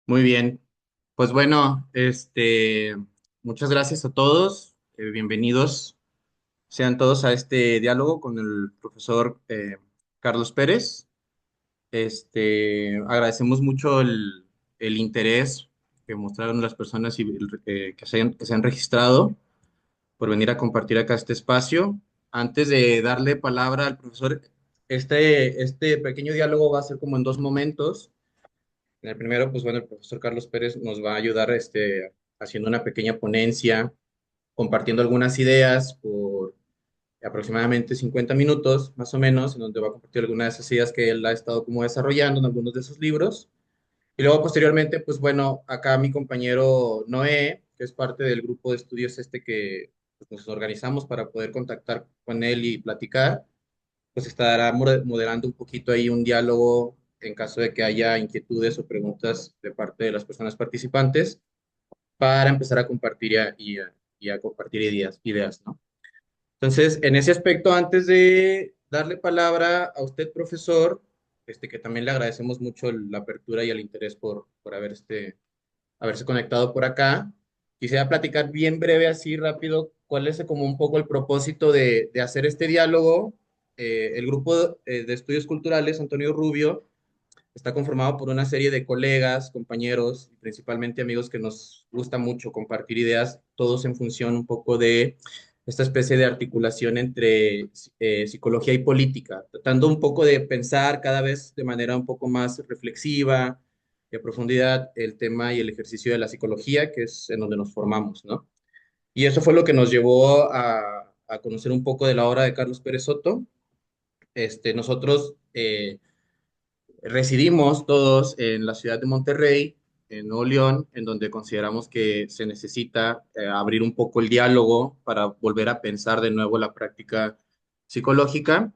Muy bien. Pues bueno, muchas gracias a todos. Bienvenidos sean todos a este diálogo con el profesor Carlos Pérez. Agradecemos mucho el interés que mostraron las personas que se han registrado por venir a compartir acá este espacio. Antes de darle palabra al profesor, este pequeño diálogo va a ser como en dos momentos. En el primero, pues bueno, el profesor Carlos Pérez nos va a ayudar haciendo una pequeña ponencia, compartiendo algunas ideas por aproximadamente 50 minutos, más o menos, en donde va a compartir algunas de esas ideas que él ha estado como desarrollando en algunos de sus libros. Y luego, posteriormente, pues bueno, acá mi compañero Noé, que es parte del grupo de estudios que pues, nos organizamos para poder contactar con él y platicar, pues estará moderando un poquito ahí un diálogo en caso de que haya inquietudes o preguntas de parte de las personas participantes para empezar a compartir y a compartir ideas, ¿no? Entonces, en ese aspecto, antes de darle palabra a usted, profesor, que también le agradecemos mucho la apertura y el interés por haberse conectado por acá, quisiera platicar bien breve, así rápido, cuál es como un poco el propósito de hacer este diálogo. El grupo de estudios culturales, Antonio Rubio, está conformado por una serie de colegas, compañeros y principalmente amigos que nos gusta mucho compartir ideas, todos en función un poco de esta especie de articulación entre psicología y política, tratando un poco de pensar cada vez de manera un poco más reflexiva y a profundidad el tema y el ejercicio de la psicología, que es en donde nos formamos, ¿no? Y eso fue lo que nos llevó a conocer un poco de la obra de Carlos Pérez Soto. Nosotros residimos todos en la ciudad de Monterrey, en Nuevo León, en donde consideramos que se necesita abrir un poco el diálogo para volver a pensar de nuevo la práctica psicológica.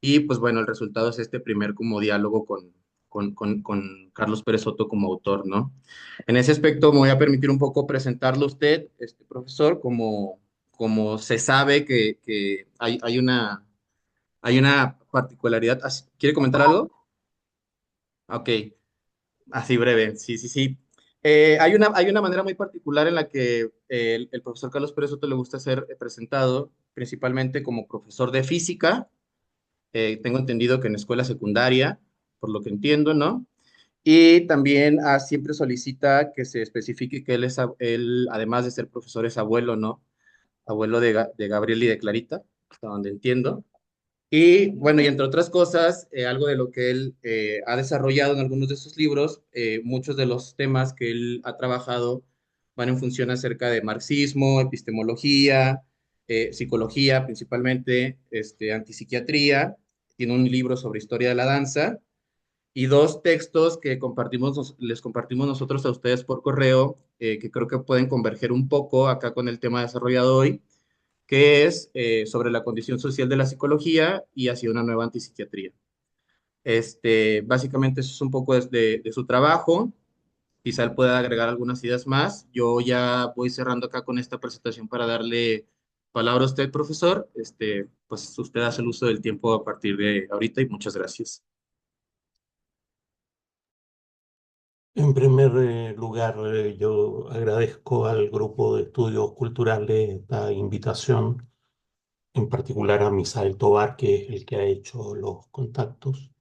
Y pues bueno, el resultado es este primer como diálogo con Carlos Pérez Soto como autor, ¿no? En ese aspecto me voy a permitir un poco presentarlo a usted, este profesor, como se sabe que hay una particularidad. ¿Quiere comentar algo? Ok, así breve, sí, sí, sí. Hay una manera muy particular en la que el profesor Carlos Pérez Soto le gusta ser presentado, principalmente como profesor de física. Tengo entendido que en escuela secundaria, por lo que entiendo, ¿no? Y también siempre solicita que se especifique que él, además de ser profesor, es abuelo, ¿no? Abuelo de Gabriel y de Clarita, hasta donde entiendo. Y bueno, y entre otras cosas, algo de lo que él ha desarrollado en algunos de sus libros, muchos de los temas que él ha trabajado van en función acerca de marxismo, epistemología, psicología principalmente, antipsiquiatría. Tiene un libro sobre historia de la danza y dos textos que les compartimos nosotros a ustedes por correo, que creo que pueden converger un poco acá con el tema desarrollado hoy, que es sobre la condición social de la psicología y hacia una nueva antipsiquiatría. Básicamente eso es un poco de su trabajo. Quizá él pueda agregar algunas ideas más. Yo ya voy cerrando acá con esta presentación para darle palabra a usted, profesor. Pues usted hace el uso del tiempo a partir de ahorita y muchas gracias. En primer lugar, yo agradezco al grupo de estudios culturales esta invitación, en particular a Misael Tobar, que es el que ha hecho los contactos,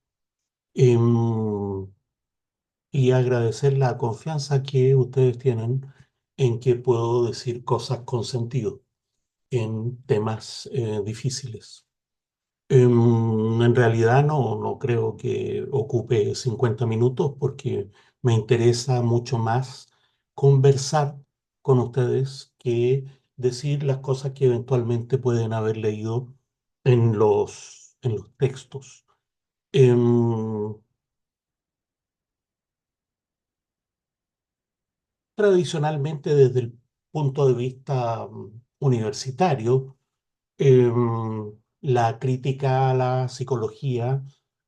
Em, y agradecer la confianza que ustedes tienen en que puedo decir cosas con sentido en temas difíciles. En realidad no creo que ocupe 50 minutos porque me interesa mucho más conversar con ustedes que decir las cosas que eventualmente pueden haber leído en los textos. Em, Tradicionalmente, desde el punto de vista universitario, la crítica a la psicología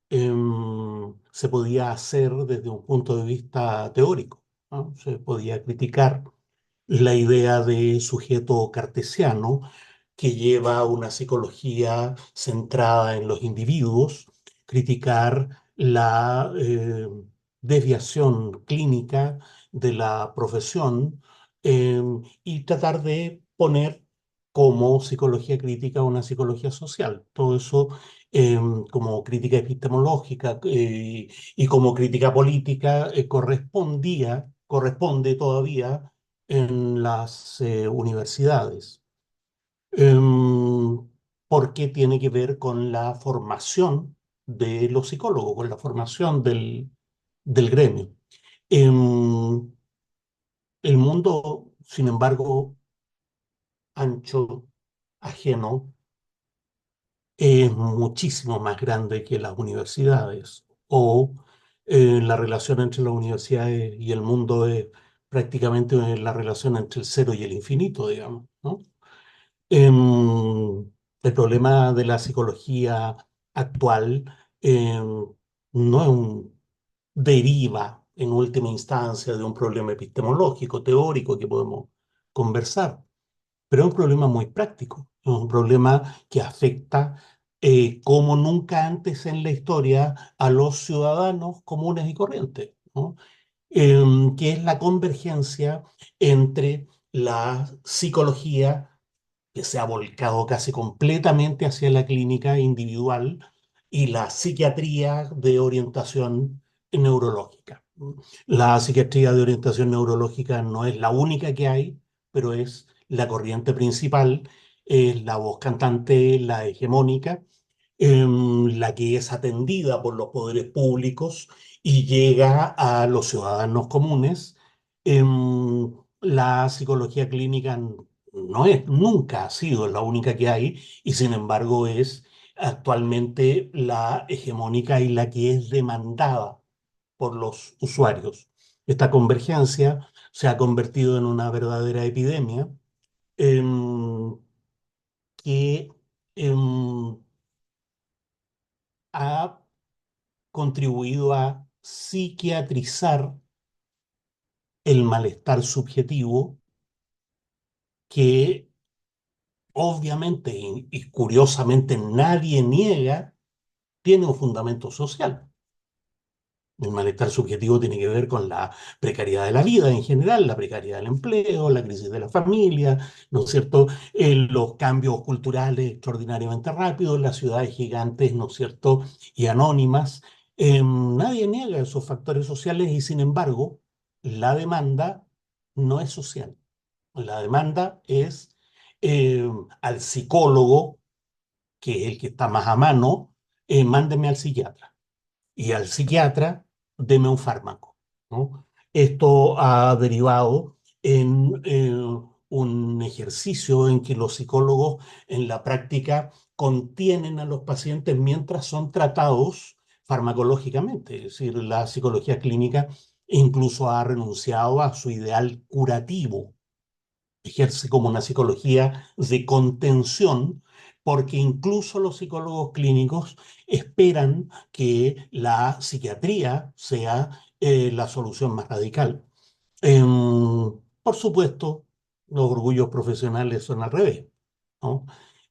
se podía hacer desde un punto de vista teórico, ¿no? Se podía criticar la idea de sujeto cartesiano que lleva una psicología centrada en los individuos, criticar la desviación clínica de la profesión, y tratar de poner como psicología crítica una psicología social. Todo eso como crítica epistemológica y como crítica política corresponde todavía en las universidades, porque tiene que ver con la formación de los psicólogos, con la formación del gremio. Em, el mundo, sin embargo, ancho, ajeno, es muchísimo más grande que las universidades, o la relación entre las universidades y el mundo es prácticamente la relación entre el cero y el infinito, digamos, ¿no? El problema de la psicología actual no es deriva en última instancia de un problema epistemológico, teórico que podemos conversar, pero es un problema muy práctico, es un problema que afecta como nunca antes en la historia a los ciudadanos comunes y corrientes, ¿no? Que es la convergencia entre la psicología, que se ha volcado casi completamente hacia la clínica individual, y la psiquiatría de orientación neurológica. La psiquiatría de orientación neurológica no es la única que hay, pero es la corriente principal, es la voz cantante, la hegemónica, la que es atendida por los poderes públicos y llega a los ciudadanos comunes. La psicología clínica no es, nunca ha sido la única que hay, y sin embargo es actualmente la hegemónica y la que es demandada por los usuarios. Esta convergencia se ha convertido en una verdadera epidemia, em, que em, ha contribuido a psiquiatrizar el malestar subjetivo, que obviamente y curiosamente nadie niega, tiene un fundamento social. El malestar subjetivo tiene que ver con la precariedad de la vida en general, la precariedad del empleo, la crisis de la familia, ¿no es cierto? Los cambios culturales extraordinariamente rápidos, las ciudades gigantes, ¿no es cierto? Y anónimas. Nadie niega esos factores sociales, y sin embargo, la demanda no es social. La demanda es al psicólogo, que es el que está más a mano, mándeme al psiquiatra, y al psiquiatra, deme un fármaco, ¿no? Esto ha derivado en un ejercicio en que los psicólogos en la práctica contienen a los pacientes mientras son tratados farmacológicamente. Es decir, la psicología clínica incluso ha renunciado a su ideal curativo, ejerce como una psicología de contención, porque incluso los psicólogos clínicos esperan que la psiquiatría sea la solución más radical. Por supuesto, los orgullos profesionales son al revés, ¿no?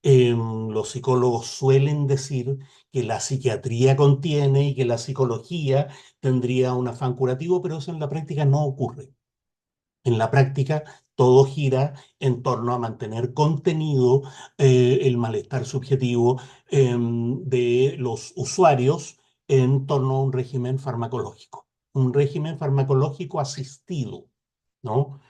Los psicólogos suelen decir que la psiquiatría contiene y que la psicología tendría un afán curativo, pero eso en la práctica no ocurre. En la práctica, todo gira en torno a mantener contenido el malestar subjetivo de los usuarios en torno a un régimen farmacológico asistido, ¿no?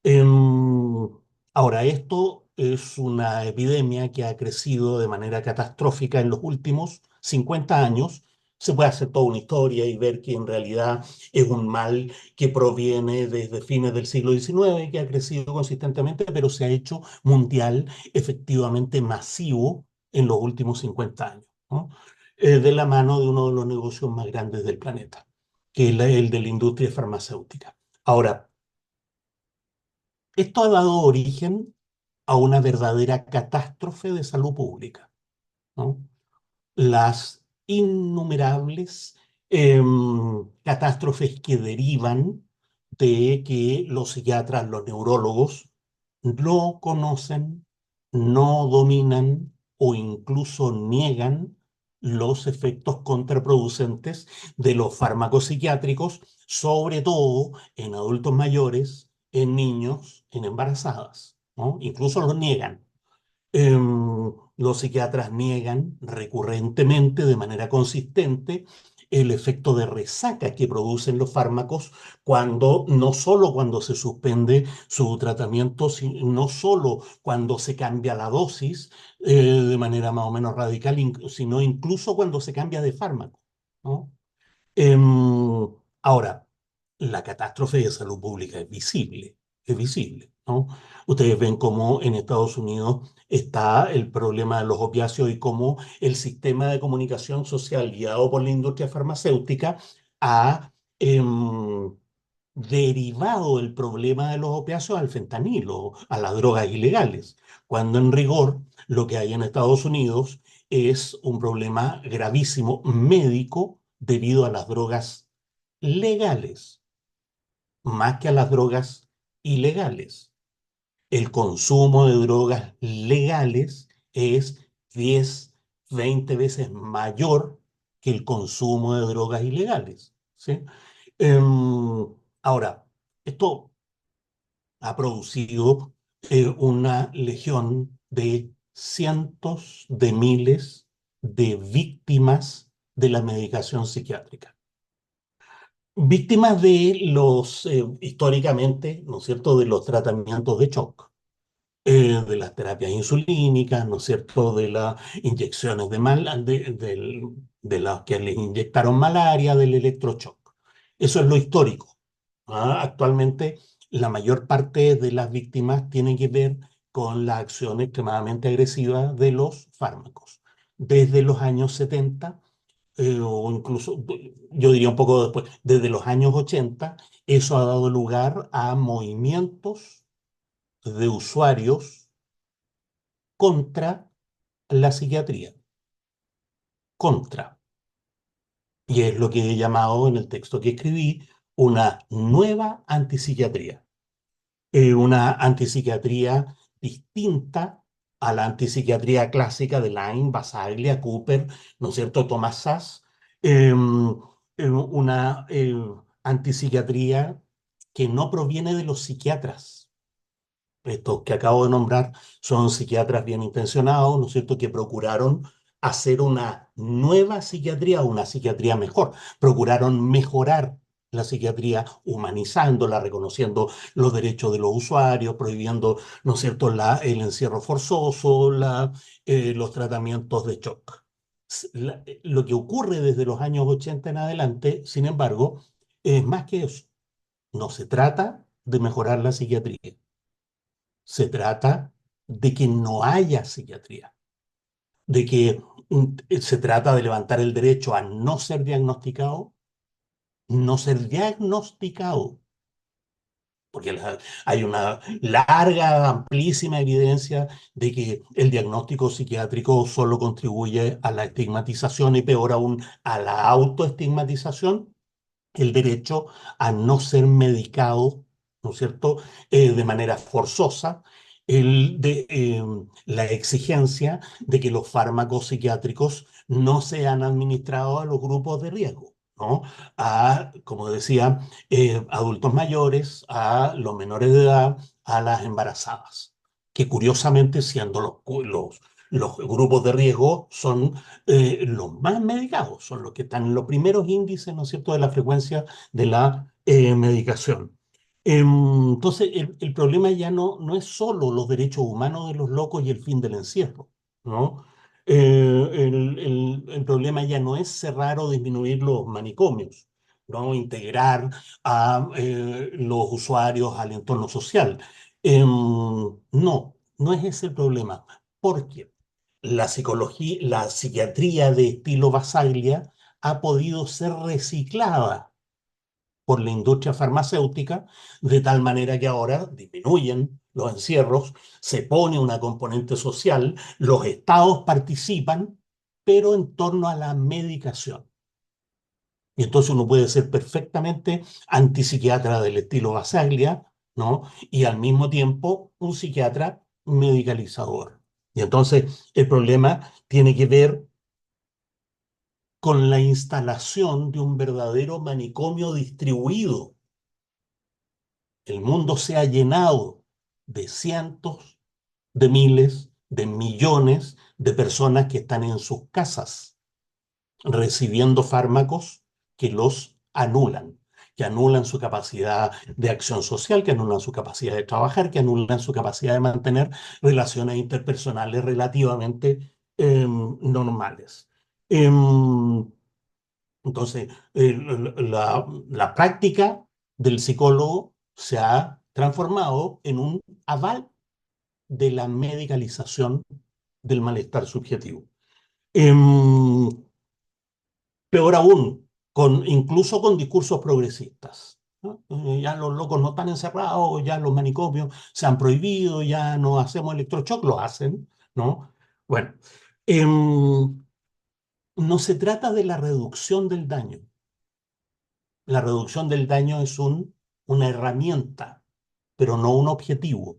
Em, Ahora, esto es una epidemia que ha crecido de manera catastrófica en los últimos 50 años. Se puede hacer toda una historia y ver que en realidad es un mal que proviene desde fines del siglo XIX, que ha crecido consistentemente, pero se ha hecho mundial, efectivamente masivo, en los últimos 50 años, ¿no? De la mano de uno de los negocios más grandes del planeta, que es el de la industria farmacéutica. Ahora, esto ha dado origen a una verdadera catástrofe de salud pública, ¿no? Las innumerables catástrofes que derivan de que los psiquiatras, los neurólogos, no conocen, no dominan o incluso niegan los efectos contraproducentes de los fármacos psiquiátricos sobre todo en adultos mayores, en niños, en embarazadas, ¿no? Incluso los niegan. Los psiquiatras niegan recurrentemente, de manera consistente, el efecto de resaca que producen los fármacos cuando, no solo cuando se suspende su tratamiento, no solo cuando se cambia la dosis de manera más o menos radical, sino incluso cuando se cambia de fármaco, ¿no? Ahora, la catástrofe de salud pública es visible, ¿no? Ustedes ven cómo en Estados Unidos está el problema de los opiáceos y cómo el sistema de comunicación social guiado por la industria farmacéutica ha derivado el problema de los opiáceos al fentanilo, a las drogas ilegales, cuando en rigor lo que hay en Estados Unidos es un problema gravísimo médico debido a las drogas legales, más que a las drogas ilegales. El consumo de drogas legales es 10, 20 veces mayor que el consumo de drogas ilegales, ¿sí? Ahora, esto ha producido una legión de cientos de miles de víctimas de la medicación psiquiátrica. Víctimas de los, históricamente, ¿no es cierto?, de los tratamientos de shock, de las terapias insulínicas, ¿no es cierto?, de las inyecciones de las que les inyectaron malaria, del electroshock. Eso es lo histórico. Actualmente, la mayor parte de las víctimas tienen que ver con la acción extremadamente agresiva de los fármacos. Desde los años 70, o incluso, yo diría un poco después, desde los años 80, eso ha dado lugar a movimientos de usuarios contra la psiquiatría, contra. Y es lo que he llamado en el texto que escribí una nueva antipsiquiatría. Una antipsiquiatría distinta a la antipsiquiatría clásica de Laing, Basaglia, Cooper, ¿no es cierto?, Thomas Szasz. Una antipsiquiatría que no proviene de los psiquiatras. Estos que acabo de nombrar son psiquiatras bien intencionados, ¿no es cierto?, que procuraron hacer una nueva psiquiatría, una psiquiatría mejor. Procuraron mejorar la psiquiatría, humanizándola, reconociendo los derechos de los usuarios, prohibiendo, ¿no es cierto?, el encierro forzoso, los tratamientos de shock. Lo que ocurre desde los años 80 en adelante, sin embargo, es más que eso. No se trata de mejorar la psiquiatría. Se trata de que no haya psiquiatría, de que se trata de levantar el derecho a no ser diagnosticado, no ser diagnosticado, porque hay una larga, amplísima evidencia de que el diagnóstico psiquiátrico solo contribuye a la estigmatización y peor aún a la autoestigmatización, el derecho a no ser medicado, ¿no es cierto?, de manera forzosa, la exigencia de que los fármacos psiquiátricos no sean administrados a los grupos de riesgo, ¿no? A, como decía, adultos mayores, a los menores de edad, a las embarazadas, que curiosamente siendo los grupos de riesgo son los más medicados, son los que están en los primeros índices, ¿no es cierto?, de la frecuencia de la medicación. Entonces, el problema ya no es solo los derechos humanos de los locos y el fin del encierro, ¿no? El problema ya no es cerrar o disminuir los manicomios, ¿no? Integrar a los usuarios al entorno social. No es ese el problema. ¿Por qué? La psicología, la psiquiatría de estilo Basaglia ha podido ser reciclada por la industria farmacéutica, de tal manera que ahora disminuyen los encierros, se pone una componente social, los estados participan, pero en torno a la medicación. Y entonces uno puede ser perfectamente antipsiquiatra del estilo Basaglia, ¿no? Y al mismo tiempo un psiquiatra medicalizador. Y entonces el problema tiene que ver con la instalación de un verdadero manicomio distribuido. El mundo se ha llenado de cientos, de miles, de millones de personas que están en sus casas recibiendo fármacos que los anulan, que anulan su capacidad de acción social, que anulan su capacidad de trabajar, que anulan su capacidad de mantener relaciones interpersonales relativamente normales. Em, entonces, la práctica del psicólogo se ha transformado en un aval de la medicalización del malestar subjetivo. Em, Peor aún, incluso con discursos progresistas, ¿no? Ya los locos no están encerrados, ya los manicomios se han prohibido, ya no hacemos electroshock, lo hacen, ¿no? Bueno, em, no se trata de la reducción del daño. La reducción del daño es una herramienta, pero no un objetivo.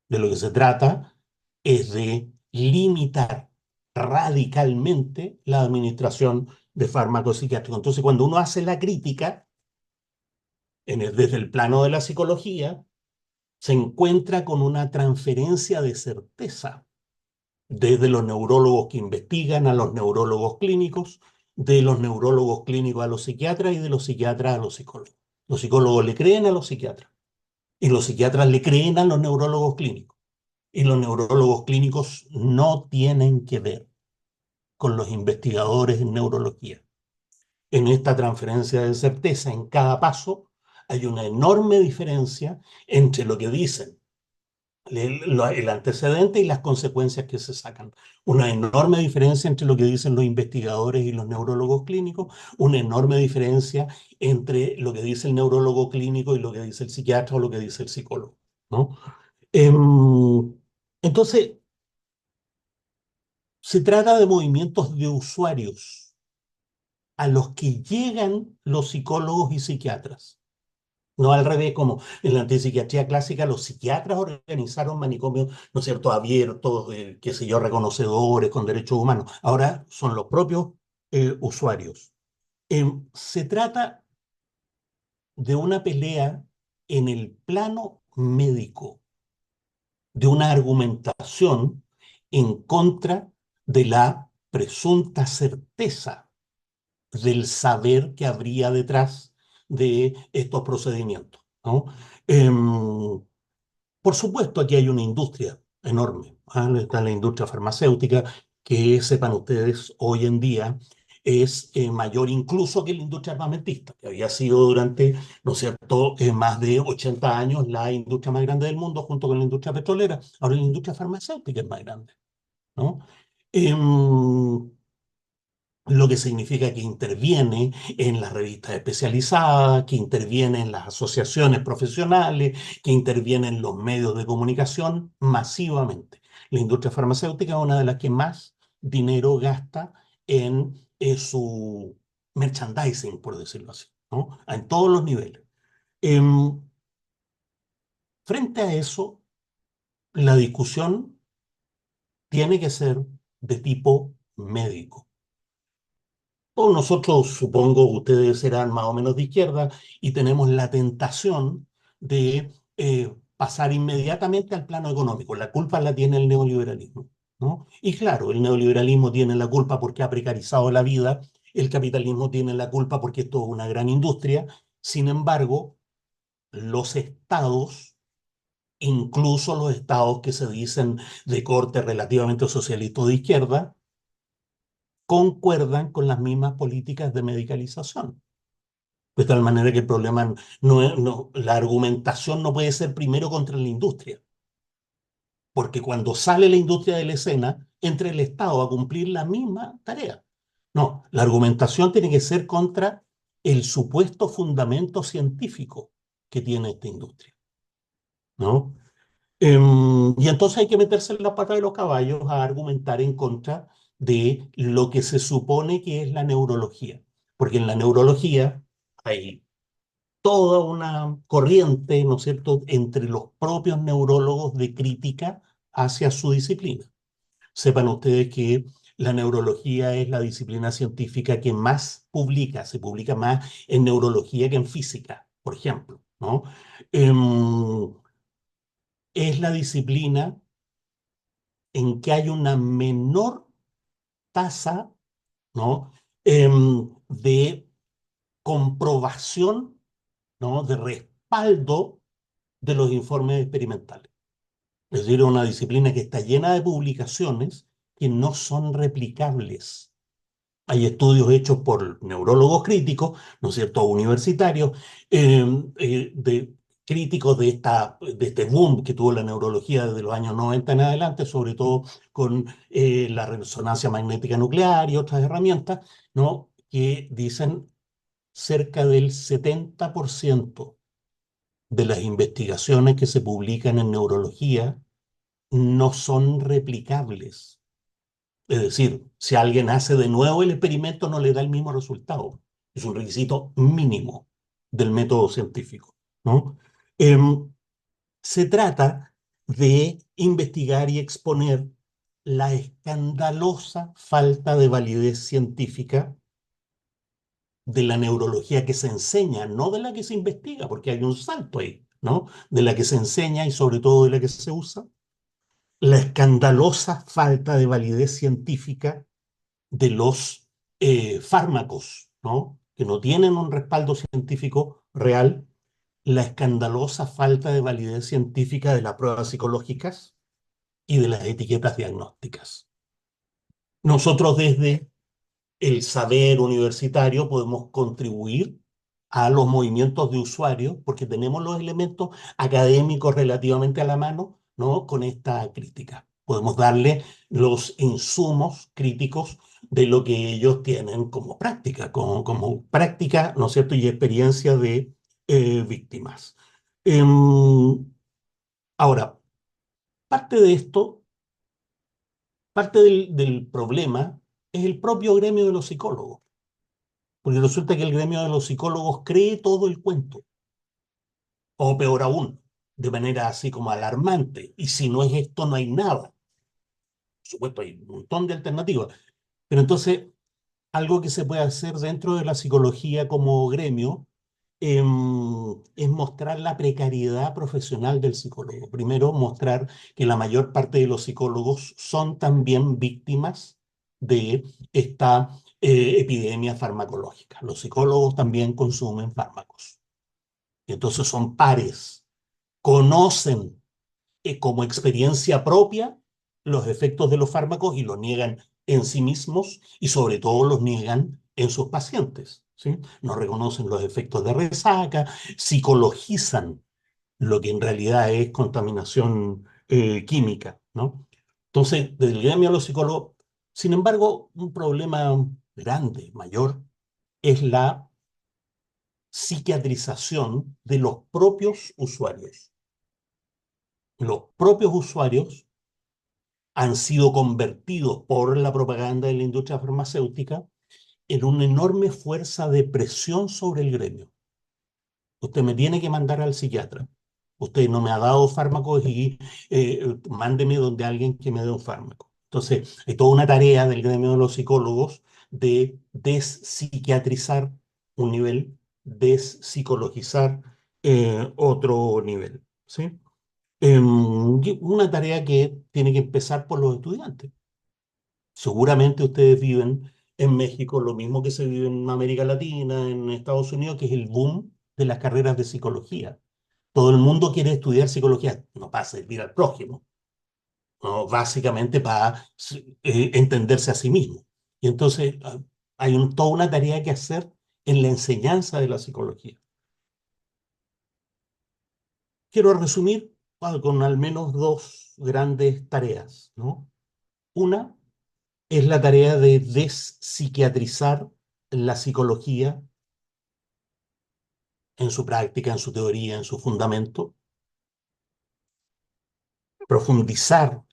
De lo que se trata es de limitar radicalmente la administración de fármacos psiquiátricos. Entonces, cuando uno hace la crítica desde el plano de la psicología, se encuentra con una transferencia de certeza desde los neurólogos que investigan a los neurólogos clínicos, de los neurólogos clínicos a los psiquiatras y de los psiquiatras a los psicólogos. Los psicólogos le creen a los psiquiatras y los psiquiatras le creen a los neurólogos clínicos. Y los neurólogos clínicos no tienen que ver con los investigadores en neurología. En esta transferencia de certeza, en cada paso, hay una enorme diferencia entre lo que dicen el antecedente y las consecuencias que se sacan. Una enorme diferencia entre lo que dicen los investigadores y los neurólogos clínicos, una enorme diferencia entre lo que dice el neurólogo clínico y lo que dice el psiquiatra o lo que dice el psicólogo, ¿no? Entonces, se trata de movimientos de usuarios a los que llegan los psicólogos y psiquiatras. No al revés, como en la antipsiquiatría clásica, los psiquiatras organizaron manicomios, ¿no es cierto?, abiertos, qué sé yo, reconocedores con derechos humanos. Ahora son los propios usuarios. Se trata de una pelea en el plano médico, de una argumentación en contra de la presunta certeza del saber que habría detrás de estos procedimientos, ¿no? Por supuesto, aquí hay una industria enorme, ¿ah? Está la industria farmacéutica, que sepan ustedes, hoy en día es mayor incluso que la industria armamentista, que había sido durante, ¿no es cierto?, más de 80 años la industria más grande del mundo junto con la industria petrolera. Ahora la industria farmacéutica es más grande, ¿no? Em, lo que significa que interviene en las revistas especializadas, que interviene en las asociaciones profesionales, que interviene en los medios de comunicación masivamente. La industria farmacéutica es una de las que más dinero gasta en su merchandising, por decirlo así, ¿no? En todos los niveles. Em, Frente a eso, la discusión tiene que ser de tipo médico. Todos nosotros, supongo, ustedes serán más o menos de izquierda y tenemos la tentación de pasar inmediatamente al plano económico. La culpa la tiene el neoliberalismo, ¿no? Y claro, el neoliberalismo tiene la culpa porque ha precarizado la vida, el capitalismo tiene la culpa porque esto es una gran industria. Sin embargo, los estados, incluso los estados que se dicen de corte relativamente socialista o de izquierda, concuerdan con las mismas políticas de medicalización. De tal manera que el problema la argumentación no puede ser primero contra la industria, porque cuando sale la industria de la escena, entra el Estado a cumplir la misma tarea. No, la argumentación tiene que ser contra el supuesto fundamento científico que tiene esta industria, ¿no? Y entonces hay que meterse en la pata de los caballos a argumentar en contra de lo que se supone que es la neurología. Porque en la neurología hay toda una corriente, ¿no es cierto?, entre los propios neurólogos de crítica hacia su disciplina. Sepan ustedes que la neurología es la disciplina científica que más publica, se publica más en neurología que en física, por ejemplo, ¿no? Em, es la disciplina en que hay una menor tasa, ¿no? De comprobación, ¿no? De respaldo de los informes experimentales. Es decir, es una disciplina que está llena de publicaciones que no son replicables. Hay estudios hechos por neurólogos críticos, ¿no es cierto?, universitarios, eh, de críticos de este boom que tuvo la neurología desde los años 90 en adelante, sobre todo con la resonancia magnética nuclear y otras herramientas, ¿no?, que dicen cerca del 70% de las investigaciones que se publican en neurología no son replicables. Es decir, si alguien hace de nuevo el experimento, no le da el mismo resultado. Es un requisito mínimo del método científico, ¿no? Em, Se trata de investigar y exponer la escandalosa falta de validez científica de la neurología que se enseña, no de la que se investiga, porque hay un salto ahí, ¿no? De la que se enseña y sobre todo de la que se usa, la escandalosa falta de validez científica de los fármacos, ¿no?, que no tienen un respaldo científico real, la escandalosa falta de validez científica de las pruebas psicológicas y de las etiquetas diagnósticas. Nosotros desde el saber universitario podemos contribuir a los movimientos de usuarios porque tenemos los elementos académicos relativamente a la mano, ¿no?, con esta crítica. Podemos darle los insumos críticos de lo que ellos tienen como práctica, como práctica, ¿no es cierto?, y experiencia de víctimas. Em, Ahora, parte de esto, parte del problema es el propio gremio de los psicólogos. Porque resulta que el gremio de los psicólogos cree todo el cuento, o peor aún, de manera así como alarmante. Y si no es esto, no hay nada. Por supuesto, hay un montón de alternativas. Pero entonces, algo que se puede hacer dentro de la psicología como gremio es mostrar la precariedad profesional del psicólogo. Primero, mostrar que la mayor parte de los psicólogos son también víctimas de esta epidemia farmacológica. Los psicólogos también consumen fármacos. Entonces son pares, conocen como experiencia propia los efectos de los fármacos y los niegan en sí mismos y sobre todo los niegan en sus pacientes, ¿sí? No reconocen los efectos de resaca, psicologizan lo que en realidad es contaminación química, ¿no? Entonces, desde el gremio de los psicólogos, sin embargo, un problema grande, mayor, es la psiquiatrización de los propios usuarios. Los propios usuarios han sido convertidos por la propaganda de la industria farmacéutica en una enorme fuerza de presión sobre el gremio. Usted me tiene que mandar al psiquiatra. Usted no me ha dado fármacos y mándeme donde alguien que me dé un fármaco. Entonces, hay toda una tarea del gremio de los psicólogos de despsiquiatrizar un nivel, despsicologizar otro nivel, ¿sí? Una tarea que tiene que empezar por los estudiantes. Seguramente ustedes viven en México lo mismo que se vive en América Latina, en Estados Unidos, que es el boom de las carreras de psicología. Todo el mundo quiere estudiar psicología, no para servir al prójimo, no, básicamente para entenderse a sí mismo. Y entonces hay toda una tarea que hacer en la enseñanza de la psicología. Quiero resumir con al menos dos grandes tareas, ¿no? Una es la tarea de despsiquiatrizar la psicología en su práctica, en su teoría, en su fundamento, profundizar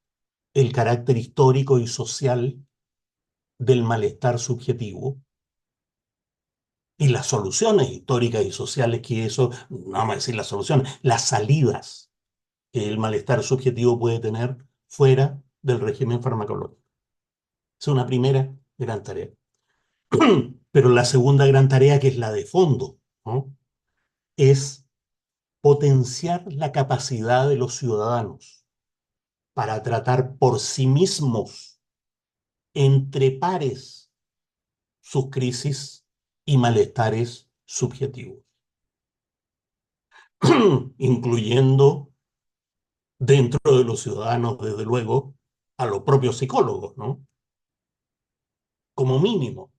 el carácter histórico y social del malestar subjetivo y las soluciones históricas y sociales que eso, no vamos a decir las soluciones, las salidas que el malestar subjetivo puede tener fuera del régimen farmacológico. Es una primera gran tarea. Pero la segunda gran tarea, que es la de fondo, ¿no? Es potenciar la capacidad de los ciudadanos para tratar por sí mismos, entre pares, sus crisis y malestares subjetivos, incluyendo dentro de los ciudadanos, desde luego, a los propios psicólogos, ¿no? Como mínimo.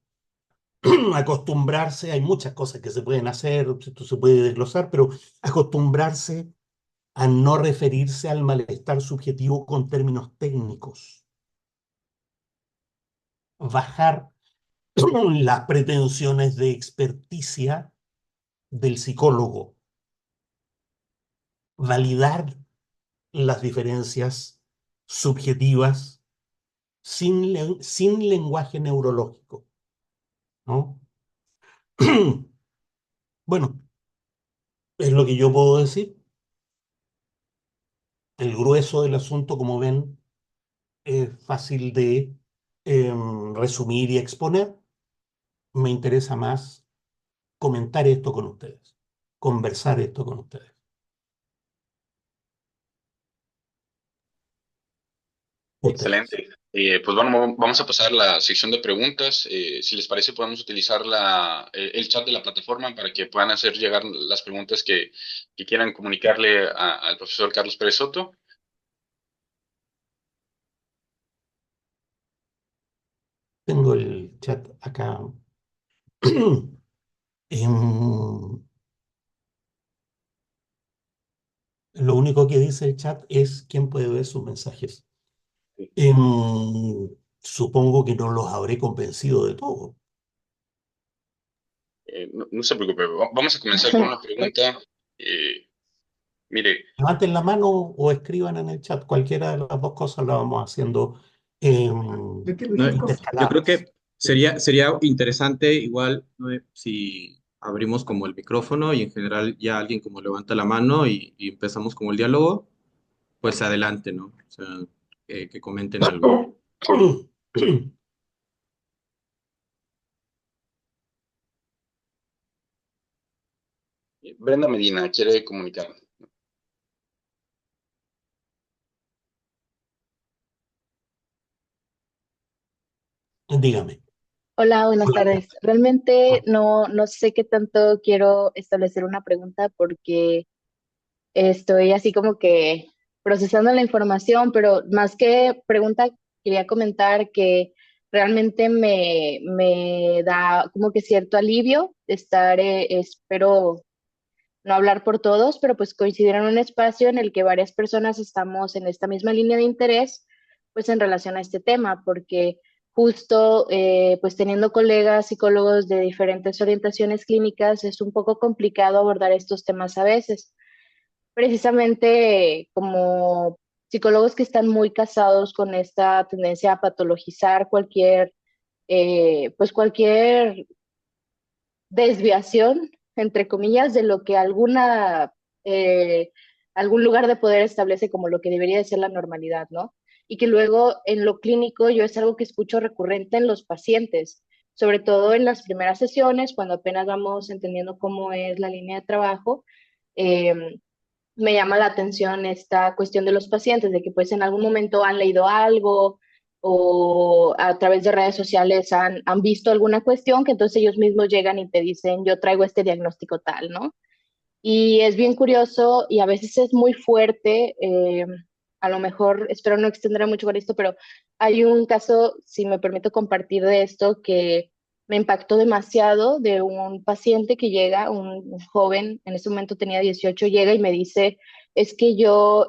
Acostumbrarse, hay muchas cosas que se pueden hacer, esto se puede desglosar, pero acostumbrarse a no referirse al malestar subjetivo con términos técnicos, bajar las pretensiones de experticia del psicólogo, validar las diferencias subjetivas sin lenguaje neurológico, ¿no? Bueno, es lo que yo puedo decir. El grueso del asunto, como ven, es fácil de resumir y exponer. Me interesa más comentar esto con ustedes, conversar esto con ustedes. Ustedes. Excelente. Pues bueno, vamos a pasar a la sección de preguntas. Si les parece, podemos utilizar el chat de la plataforma para que puedan hacer llegar las preguntas que quieran comunicarle al profesor Carlos Pérez Soto. Tengo el chat acá. Lo único que dice el chat es quién puede ver sus mensajes. Supongo que no los habré convencido de todo. No se preocupe, vamos a comenzar con una pregunta. Eh, Mire, Levanten la mano o escriban en el chat. Cualquiera de las dos cosas la vamos haciendo No, yo creo intercaladas. que sería interesante igual, ¿no? Si abrimos como el micrófono y en general ya alguien como levanta la mano y empezamos como el diálogo, pues adelante, ¿no? O sea, que comenten algo. Brenda Medina quiere comunicar. Dígame. Hola, buenas tardes. Realmente no sé qué tanto quiero establecer una pregunta porque estoy así como que procesando la información, pero más que pregunta, quería comentar que realmente me da como que cierto alivio estar, espero no hablar por todos, pero pues coincidir en un espacio en el que varias personas estamos en esta misma línea de interés, pues en relación a este tema, porque justo pues teniendo colegas psicólogos de diferentes orientaciones clínicas es un poco complicado abordar estos temas a veces. Precisamente como psicólogos que están muy casados con esta tendencia a patologizar pues cualquier desviación, entre comillas, de lo que algún lugar de poder establece como lo que debería de ser la normalidad, ¿no? Y que luego en lo clínico yo es algo que escucho recurrente en los pacientes, sobre todo en las primeras sesiones, cuando apenas vamos entendiendo cómo es la línea de trabajo. eh, Me llama la atención esta cuestión de los pacientes, de que pues en algún momento han leído algo o a través de redes sociales han visto alguna cuestión que entonces ellos mismos llegan y te dicen, yo traigo este diagnóstico tal, ¿no? Y es bien curioso y a veces es muy fuerte. A lo mejor, espero no extender mucho con esto, pero hay un caso, si me permito compartir de esto, que me impactó demasiado de un paciente que llega, un joven, en ese momento tenía 18, llega y me dice, es que yo,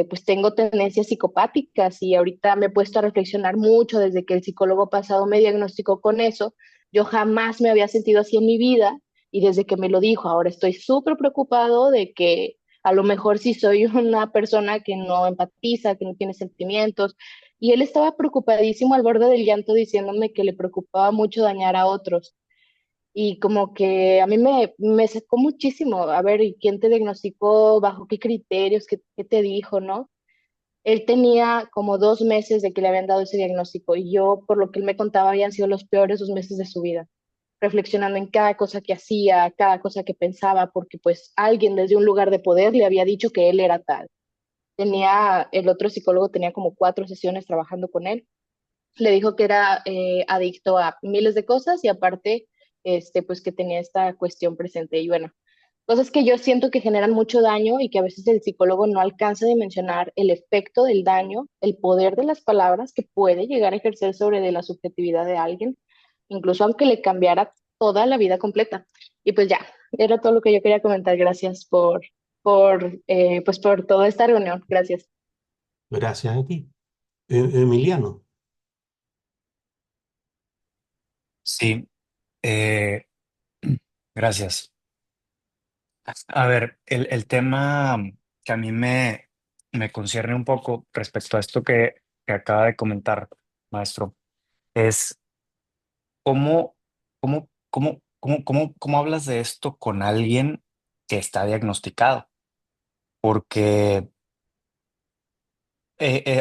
pues tengo tendencias psicopáticas y ahorita me he puesto a reflexionar mucho desde que el psicólogo pasado me diagnosticó con eso. Yo jamás me había sentido así en mi vida y desde que me lo dijo, ahora estoy súper preocupado de que a lo mejor sí soy una persona que no empatiza, que no tiene sentimientos. Y él estaba preocupadísimo al borde del llanto diciéndome que le preocupaba mucho dañar a otros. Y como que a mí me sacó muchísimo. A ver, ¿y quién te diagnosticó? ¿Bajo qué criterios? ¿Qué te dijo, no? Él tenía como 2 meses de que le habían dado ese diagnóstico y yo, por lo que él me contaba, habían sido los peores 2 meses de su vida, reflexionando en cada cosa que hacía, cada cosa que pensaba, porque pues alguien desde un lugar de poder le había dicho que él era tal. El otro psicólogo tenía como 4 sesiones trabajando con él. Le dijo que era adicto a miles de cosas y aparte, pues que tenía esta cuestión presente. Y bueno, cosas que yo siento que generan mucho daño y que a veces el psicólogo no alcanza a dimensionar el efecto del daño, el poder de las palabras que puede llegar a ejercer sobre de la subjetividad de alguien, incluso aunque le cambiara toda la vida completa. Y pues ya, era todo lo que yo quería comentar. Gracias pues por toda esta reunión. Gracias. Gracias a ti. Emiliano. Sí, eh, gracias. A ver, el tema que a mí me concierne un poco respecto a esto que acaba de comentar, maestro, es cómo, cómo hablas de esto con alguien que está diagnosticado. Porque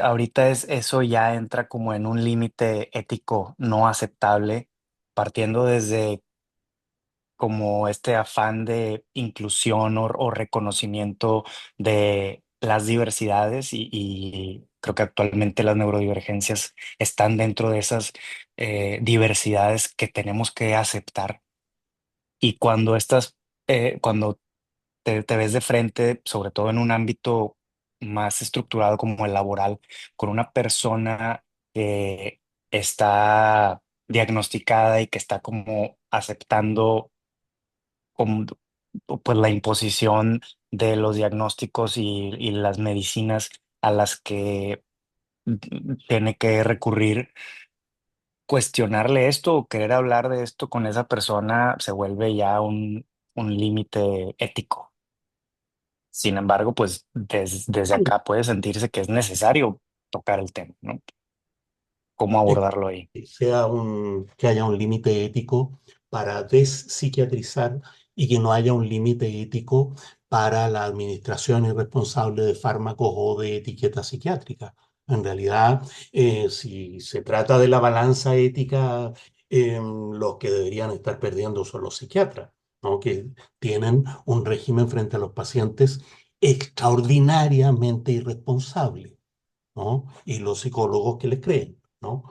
ahorita eso ya entra como en un límite ético no aceptable, partiendo desde como este afán de inclusión o reconocimiento de las diversidades y creo que actualmente las neurodivergencias están dentro de esas diversidades que tenemos que aceptar. Y cuando te ves de frente, sobre todo en un ámbito más estructurado como el laboral, con una persona que está diagnosticada y que está como aceptando como, pues la imposición de los diagnósticos y las medicinas a las que tiene que recurrir, cuestionarle esto o querer hablar de esto con esa persona se vuelve ya un límite ético. Sin embargo, pues desde acá puede sentirse que es necesario tocar el tema, ¿no? ¿Cómo Es abordarlo ahí? que haya un límite ético para despsiquiatrizar y que no haya un límite ético para la administración irresponsable de fármacos o de etiquetas psiquiátricas. En realidad, si se trata de la balanza ética, los que deberían estar perdiendo son los psiquiatras, ¿no? Que tienen un régimen frente a los pacientes extraordinariamente irresponsable, ¿no? Y los psicólogos que les creen, ¿no?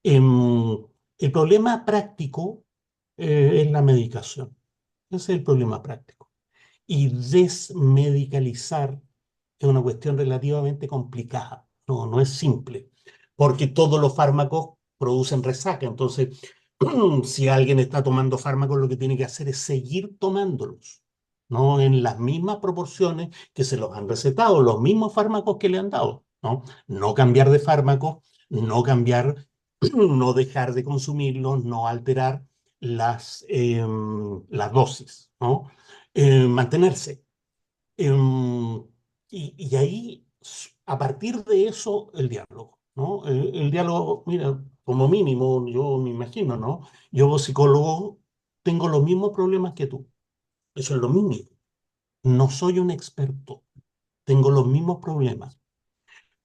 Em, el problema práctico es la medicación. Ese es el problema práctico. Y desmedicalizar es una cuestión relativamente complicada. No, no es simple, porque todos los fármacos producen resaca. Entonces, si alguien está tomando fármacos, lo que tiene que hacer es seguir tomándolos, ¿no? En las mismas proporciones que se los han recetado, los mismos fármacos que le han dado, ¿no? No cambiar de fármaco, no cambiar, no dejar de consumirlos, no alterar las dosis, ¿no? Mantenerse. Em, y ahí, a partir de eso, el diálogo, ¿no? El diálogo, mira, como mínimo, yo me imagino, ¿no? Yo, psicólogo, tengo los mismos problemas que tú. Eso es lo mínimo. No soy un experto. Tengo los mismos problemas.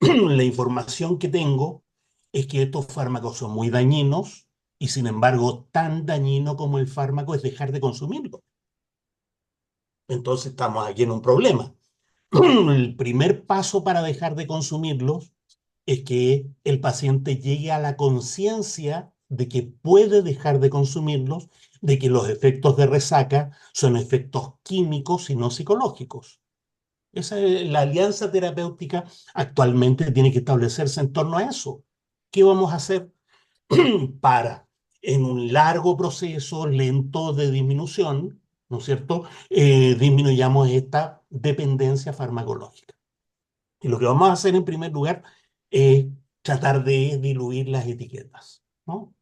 La información que tengo es que estos fármacos son muy dañinos y, sin embargo, tan dañino como el fármaco es dejar de consumirlo. Entonces estamos aquí en un problema. El primer paso para dejar de consumirlos es que el paciente llegue a la conciencia de que puede dejar de consumirlos, de que los efectos de resaca son efectos químicos y no psicológicos. La alianza terapéutica actualmente tiene que establecerse en torno a eso. ¿Qué vamos a hacer para, en un largo proceso lento de disminución, ¿no es cierto?, disminuyamos esta dependencia farmacológica? Y lo que vamos a hacer en primer lugar es tratar de diluir las etiquetas, ¿no?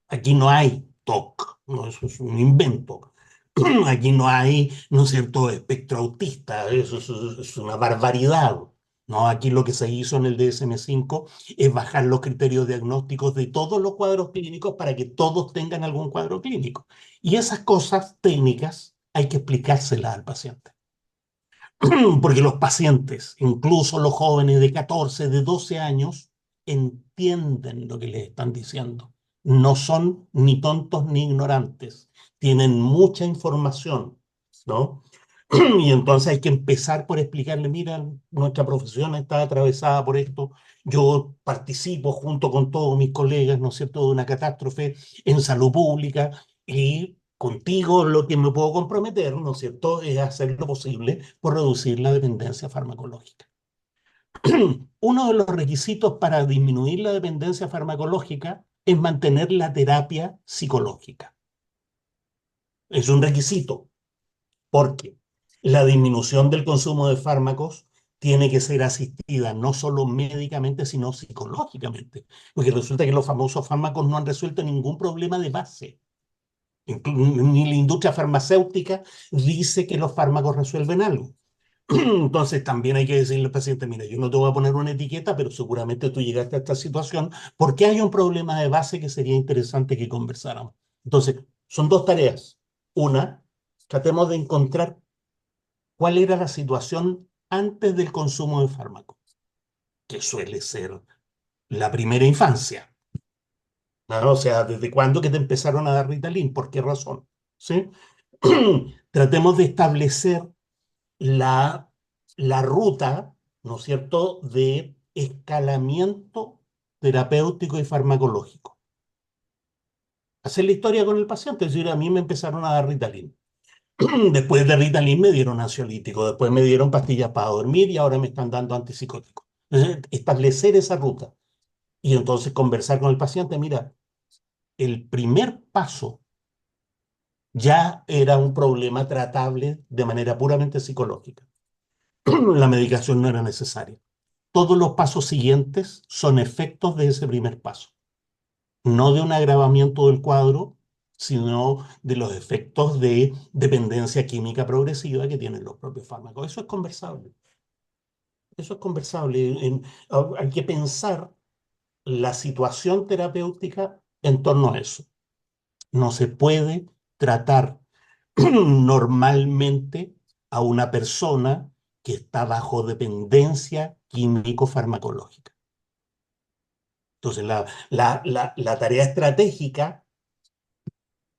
Aquí no hay TOC, ¿no? Eso es un invento. Aquí no hay, ¿no es cierto?, espectro autista, es una barbaridad, ¿no? Aquí lo que se hizo en el DSM-5 es bajar los criterios diagnósticos de todos los cuadros clínicos para que todos tengan algún cuadro clínico. Y esas cosas técnicas hay que explicárselas al paciente. Porque los pacientes, incluso los jóvenes de 14, de 12 años, entienden lo que les están diciendo. No son ni tontos ni ignorantes. Tienen mucha información, ¿no? Y entonces hay que empezar por explicarle, mira, nuestra profesión está atravesada por esto, yo participo junto con todos mis colegas, ¿no es cierto?, de una catástrofe en salud pública y contigo lo que me puedo comprometer, ¿no es cierto?, es hacer lo posible por reducir la dependencia farmacológica. Uno de los requisitos para disminuir la dependencia farmacológica es mantener la terapia psicológica. Es un requisito. Porque la disminución del consumo de fármacos tiene que ser asistida no solo médicamente, sino psicológicamente. Porque resulta que los famosos fármacos no han resuelto ningún problema de base. Ni la industria farmacéutica dice que los fármacos resuelven algo. Entonces también hay que decirle al paciente, mira, yo no te voy a poner una etiqueta, pero seguramente tú llegaste a esta situación porque hay un problema de base que sería interesante que conversáramos. Entonces, son dos tareas. Una, tratemos de encontrar cuál era la situación antes del consumo de fármacos, que suele ser la primera infancia, ¿no? O sea, ¿desde cuándo que te empezaron a dar Ritalin? ¿Por qué razón? ¿Sí? Tratemos de establecer la, la ruta, ¿no es cierto?, de escalamiento terapéutico y farmacológico. Hacer la historia con el paciente, es decir, a mí me empezaron a dar Ritalin. Después de Ritalin me dieron ansiolítico, después me dieron pastillas para dormir y ahora me están dando antipsicóticos. Entonces, establecer esa ruta y entonces conversar con el paciente. Mira, el primer paso ya era un problema tratable de manera puramente psicológica. La medicación no era necesaria. Todos los pasos siguientes son efectos de ese primer paso, no de un agravamiento del cuadro, sino de los efectos de dependencia química progresiva que tienen los propios fármacos. Eso es conversable. Eso es conversable. Hay que pensar la situación terapéutica en torno a eso. No se puede tratar normalmente a una persona que está bajo dependencia químico-farmacológica. Entonces, la tarea estratégica,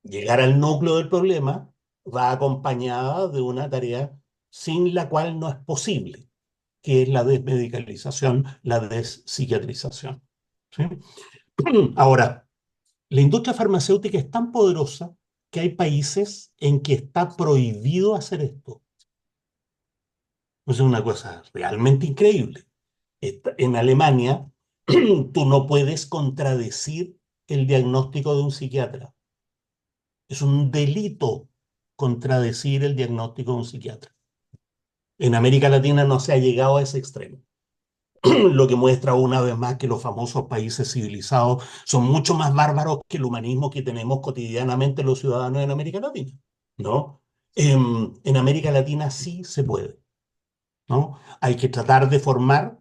llegar al núcleo del problema, va acompañada de una tarea sin la cual no es posible, que es la desmedicalización, la despsiquiatrización. ¿Sí? Ahora, la industria farmacéutica es tan poderosa que hay países en que está prohibido hacer esto. Es una cosa realmente increíble. En Alemania, tú no puedes contradecir el diagnóstico de un psiquiatra. Es un delito contradecir el diagnóstico de un psiquiatra. En América Latina no se ha llegado a ese extremo. Lo que muestra una vez más que los famosos países civilizados son mucho más bárbaros que el humanismo que tenemos cotidianamente los ciudadanos en América Latina, ¿no? En América Latina sí se puede, ¿no? Hay que tratar de formar,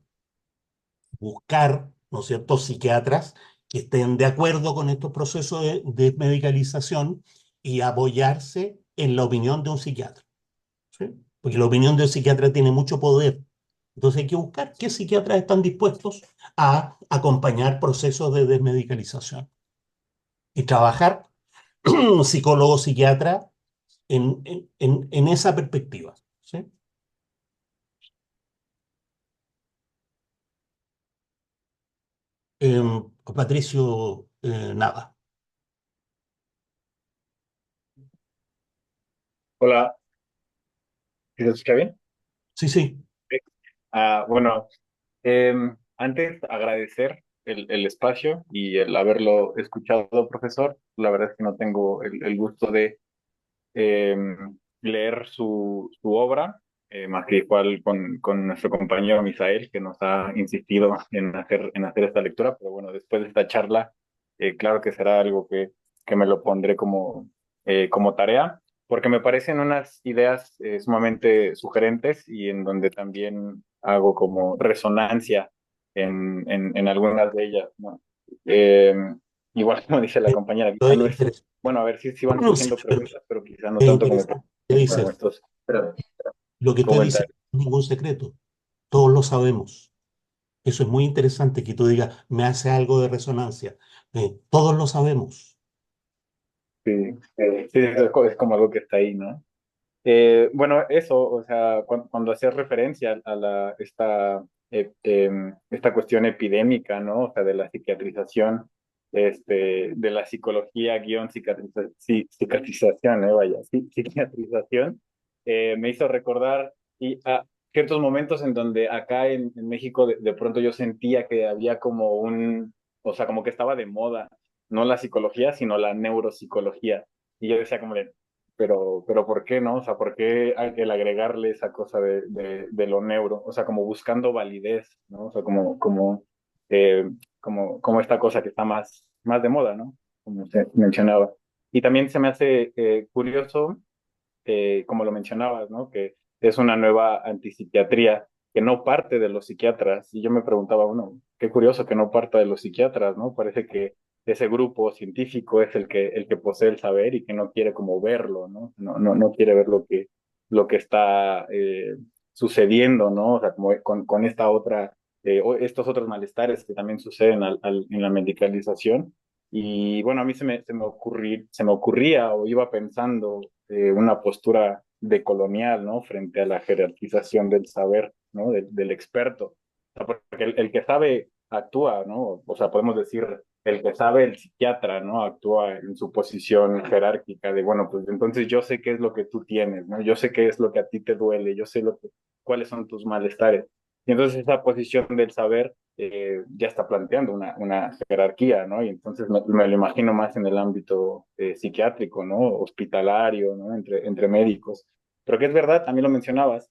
buscar, ¿no es cierto?, psiquiatras que estén de acuerdo con estos procesos de medicalización y apoyarse en la opinión de un psiquiatra, ¿sí? Porque la opinión de un psiquiatra tiene mucho poder. Entonces hay que buscar qué psiquiatras están dispuestos a acompañar procesos de desmedicalización y trabajar psicólogo, psiquiatra en esa perspectiva, ¿sí? Patricio, nada. Hola, ¿sí se escucha bien? Sí, sí. Bueno, antes agradecer el espacio y el haberlo escuchado, profesor. La verdad es que no tengo el gusto de leer su obra, más que igual con nuestro compañero Misael, que nos ha insistido en hacer esta lectura, pero bueno, después de esta charla, claro que será algo que me lo pondré como tarea, porque me parecen unas ideas sumamente sugerentes y en donde también hago como resonancia en algunas de ellas, ¿no? Eh, Igual como dice la compañera, quizá no es, Interesante. bueno, a ver si van surgiendo preguntas, pero quizá no Es tanto como, interesante. ¿Qué como dices? estos Lo que tú dices comentarios. ningún secreto, todos lo sabemos. Eso es muy interesante que tú digas, me hace algo de resonancia. Todos lo sabemos. Sí, sí, es como algo que está ahí, ¿no? Bueno, eso, o sea, cuando hacías referencia a esta cuestión epidémica, ¿no? O sea, de la psiquiatrización, de la psicología guión cicatrización, vaya, sí, psiquiatrización, me hizo recordar y a ciertos momentos en donde acá en México de pronto yo sentía que había como o sea, como que estaba de moda, no la psicología, sino la neuropsicología. Y yo decía como de, pero ¿por qué no? O sea, ¿por qué hay que agregarle esa cosa de lo neuro? O sea, como buscando validez, ¿no? O sea, eh, como esta cosa que está más de moda, ¿no? Como se mencionaba. Y también se me hace curioso, como lo mencionabas, ¿no? Que es una nueva antipsiquiatría que no parte de los psiquiatras. Y yo me preguntaba, bueno, qué curioso que no parta de los psiquiatras, ¿no? Parece que ese grupo científico es el que posee el saber y que no quiere como verlo, ¿no? No quiere ver lo que está sucediendo, ¿no? O sea, como con esta otra, o estos otros malestares que también suceden en la medicalización. Y bueno, a mí se me ocurría o iba pensando una postura decolonial, ¿no? Frente a la jerarquización del saber, ¿no? Del experto. O sea, porque el que sabe actúa, ¿no? O sea, podemos decir, el que sabe, el psiquiatra, ¿no? Actúa en su posición jerárquica de, bueno, pues entonces yo sé qué es lo que tú tienes, ¿no? Yo sé qué es lo que a ti te duele, yo sé cuáles son tus malestares. Y entonces esa posición del saber ya está planteando una jerarquía, ¿no? Y entonces me lo imagino más en el ámbito psiquiátrico, ¿no? Hospitalario, ¿no? Entre médicos. Pero que es verdad, también lo mencionabas,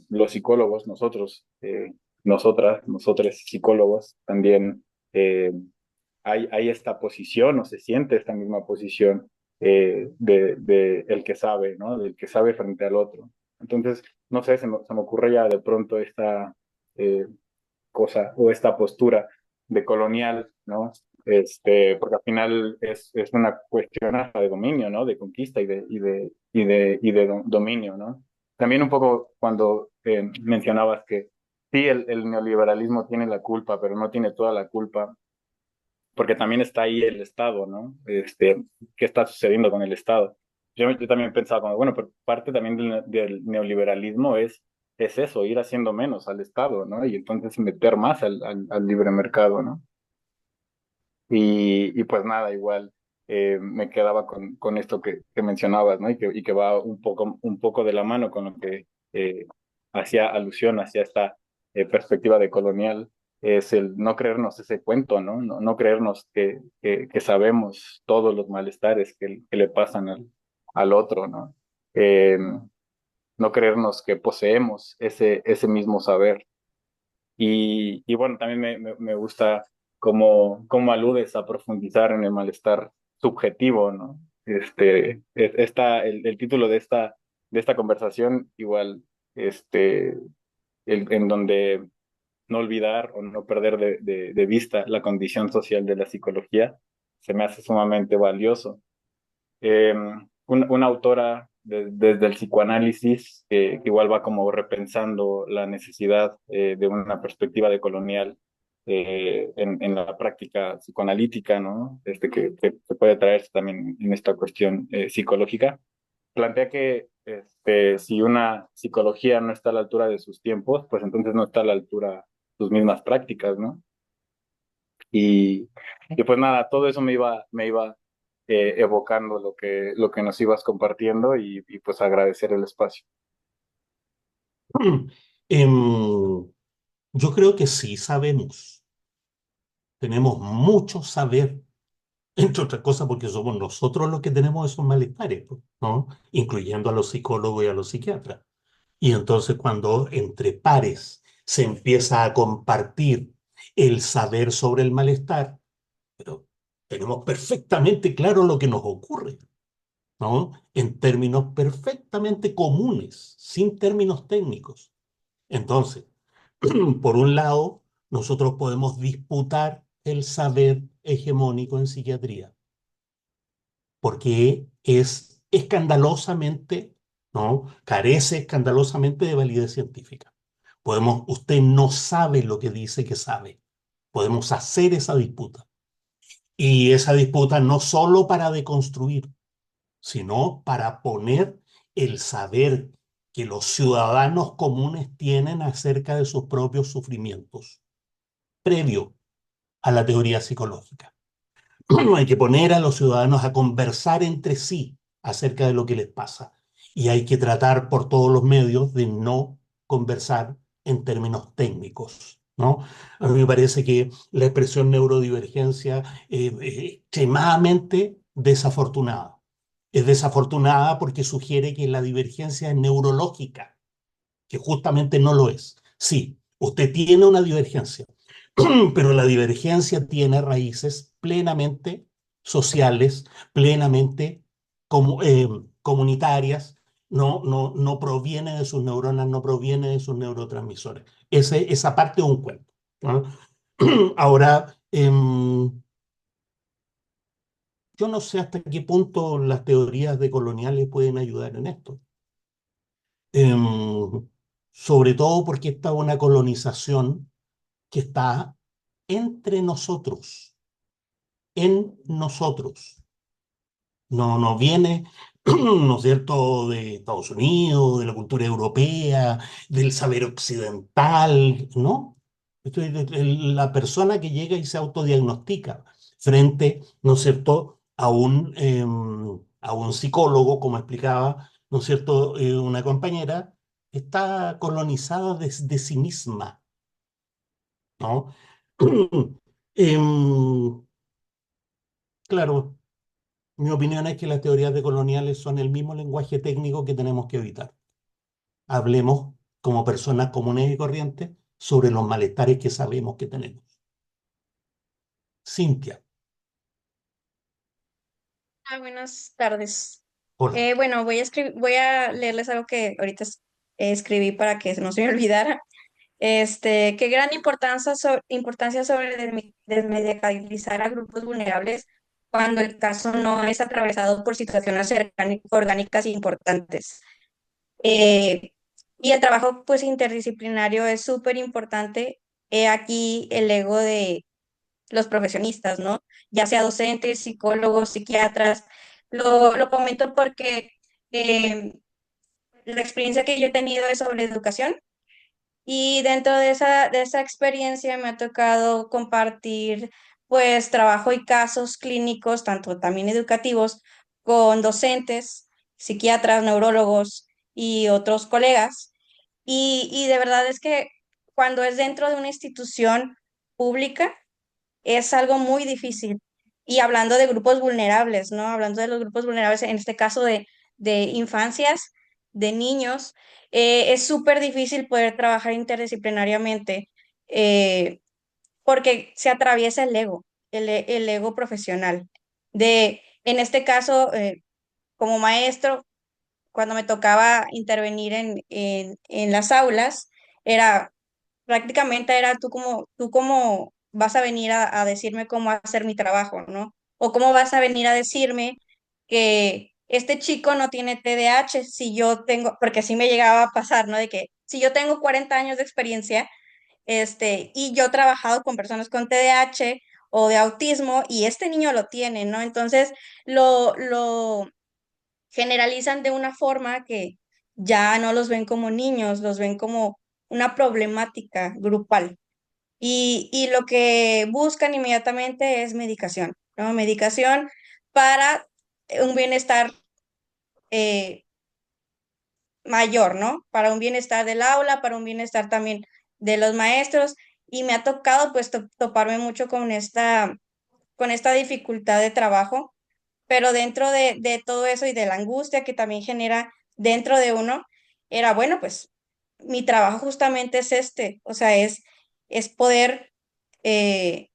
los psicólogos, nosotros psicólogos, también eh, hay esta posición o se siente esta misma posición de el que sabe, ¿no? Del que sabe frente al otro. Entonces, no sé, se me ocurre ya de pronto esta eh, cosa o esta postura de colonial, ¿no? Porque al final es una cuestión hasta de dominio, ¿no? De conquista y de dominio, ¿no? También un poco cuando mencionabas que sí, el neoliberalismo tiene la culpa, pero no tiene toda la culpa, porque también está ahí el Estado, ¿no? ¿Qué está sucediendo con el Estado? Yo también pensaba como, bueno, pero parte también del neoliberalismo es eso, ir haciendo menos al Estado, ¿no? Y entonces meter más al libre mercado, ¿no? Y pues nada, igual me quedaba con esto que mencionabas, ¿no? Y que va un poco de la mano con lo que hacía alusión hacia esta perspectiva de colonial, es el no creernos ese cuento, ¿no? No creernos que sabemos todos los malestares que le pasan al otro, ¿no? No creernos que poseemos ese mismo saber. Y bueno, también me gusta cómo aludes a profundizar en el malestar subjetivo, ¿no? El título de esta conversación, igual, este, en donde no olvidar o no perder de vista la condición social de la psicología, se me hace sumamente valioso. eh, una autora desde el psicoanálisis que igual va como repensando la necesidad de una perspectiva decolonial en la práctica psicoanalítica, ¿no? Que se puede traerse también en esta cuestión psicológica. Plantea que si una psicología no está a la altura de sus tiempos, pues entonces no está a la altura sus mismas prácticas, ¿no? Y pues nada, todo eso me iba evocando lo que nos ibas compartiendo y pues agradecer el espacio. Em, yo creo que sí sabemos. Tenemos mucho saber, entre otras cosas porque somos nosotros los que tenemos esos malestares, pues, ¿no? Incluyendo a los psicólogos y a los psiquiatras. Y entonces cuando entre pares se empieza a compartir el saber sobre el malestar, pero tenemos perfectamente claro lo que nos ocurre, ¿no? En términos perfectamente comunes, sin términos técnicos. Entonces, por un lado, nosotros podemos disputar el saber hegemónico en psiquiatría, porque es escandalosamente ¿no? Carece escandalosamente de validez científica. Usted no sabe lo que dice que sabe. Podemos hacer esa disputa. Y esa disputa no solo para deconstruir, sino para poner el saber que los ciudadanos comunes tienen acerca de sus propios sufrimientos, previo a la teoría psicológica. Hay que poner a los ciudadanos a conversar entre sí acerca de lo que les pasa. Y hay que tratar por todos los medios de no conversar en términos técnicos, ¿no? A mí me parece que la expresión neurodivergencia es extremadamente desafortunada. Es desafortunada porque sugiere que la divergencia es neurológica, que justamente no lo es. Sí, usted tiene una divergencia, pero la divergencia tiene raíces plenamente sociales, plenamente comunitarias, no proviene de sus neuronas, no proviene de sus neurotransmisores. Esa parte es un cuento, ¿no? Ahora, yo no sé hasta qué punto las teorías decoloniales pueden ayudar en esto. Em, Sobre todo porque esta es una colonización que está entre nosotros, en nosotros. No viene, ¿no es cierto?, de Estados Unidos, de la cultura europea, del saber occidental, ¿no? Esto es la persona que llega y se autodiagnostica frente, ¿no es cierto?, a un psicólogo, como explicaba, ¿no es cierto?, una compañera, está colonizada de sí misma, ¿no? Em, claro, mi opinión es que las teorías decoloniales son el mismo lenguaje técnico que tenemos que evitar. Hablemos como personas comunes y corrientes sobre los malestares que sabemos que tenemos. Cintia, Buenas tardes. hola. Bueno, voy a leerles algo que ahorita escribí para que no se me olvidara. Qué gran importancia sobre desmedicalizar a grupos vulnerables cuando el caso no es atravesado por situaciones orgánicas importantes. Eh, y el trabajo pues interdisciplinario es súper importante. He aquí el ego de los profesionistas, ¿no? Ya sea docentes, psicólogos, psiquiatras. Lo comento porque eh, la experiencia que yo he tenido es sobre educación y dentro de esa experiencia me ha tocado compartir pues trabajo y casos clínicos, tanto también educativos, con docentes, psiquiatras, neurólogos y otros colegas. Y de verdad es que cuando es dentro de una institución pública, es algo muy difícil. Y hablando de grupos vulnerables, ¿no? Hablando de los grupos vulnerables, en este caso de infancias, de niños, es súper difícil poder trabajar interdisciplinariamente eh, porque se atraviesa el ego, el ego profesional. En este caso, como maestro, cuando me tocaba intervenir en las aulas, era prácticamente era tú como vas a venir a decirme cómo hacer mi trabajo, ¿no? O cómo vas a venir a decirme que este chico no tiene TDAH si yo tengo, porque así me llegaba a pasar, ¿no? De que si yo tengo 40 años de experiencia, y yo he trabajado con personas con TDAH o de autismo y este niño lo tiene, ¿no? Entonces lo generalizan de una forma que ya no los ven como niños, los ven como una problemática grupal. Y lo que buscan inmediatamente es medicación, ¿no? Medicación para un bienestar eh, mayor, ¿no? Para un bienestar del aula, para un bienestar también de los maestros. Y me ha tocado pues toparme mucho con esta dificultad de trabajo, pero dentro de todo eso y de la angustia que también genera dentro de uno, era bueno, pues mi trabajo justamente es o sea, es poder eh,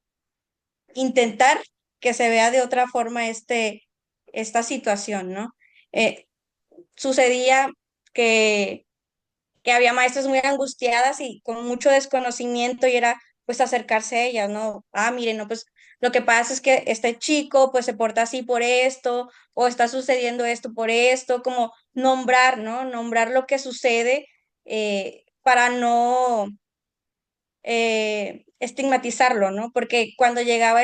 intentar que se vea de otra forma esta situación, ¿no? Eh, Sucedía que, que había maestras muy angustiadas y con mucho desconocimiento y era pues acercarse a ellas, ¿no? Ah, miren, no, pues lo que pasa es que este chico pues se porta así por esto, o está sucediendo esto por esto, como nombrar, ¿no? Nombrar lo que sucede para no estigmatizarlo, ¿no? Porque cuando llegaba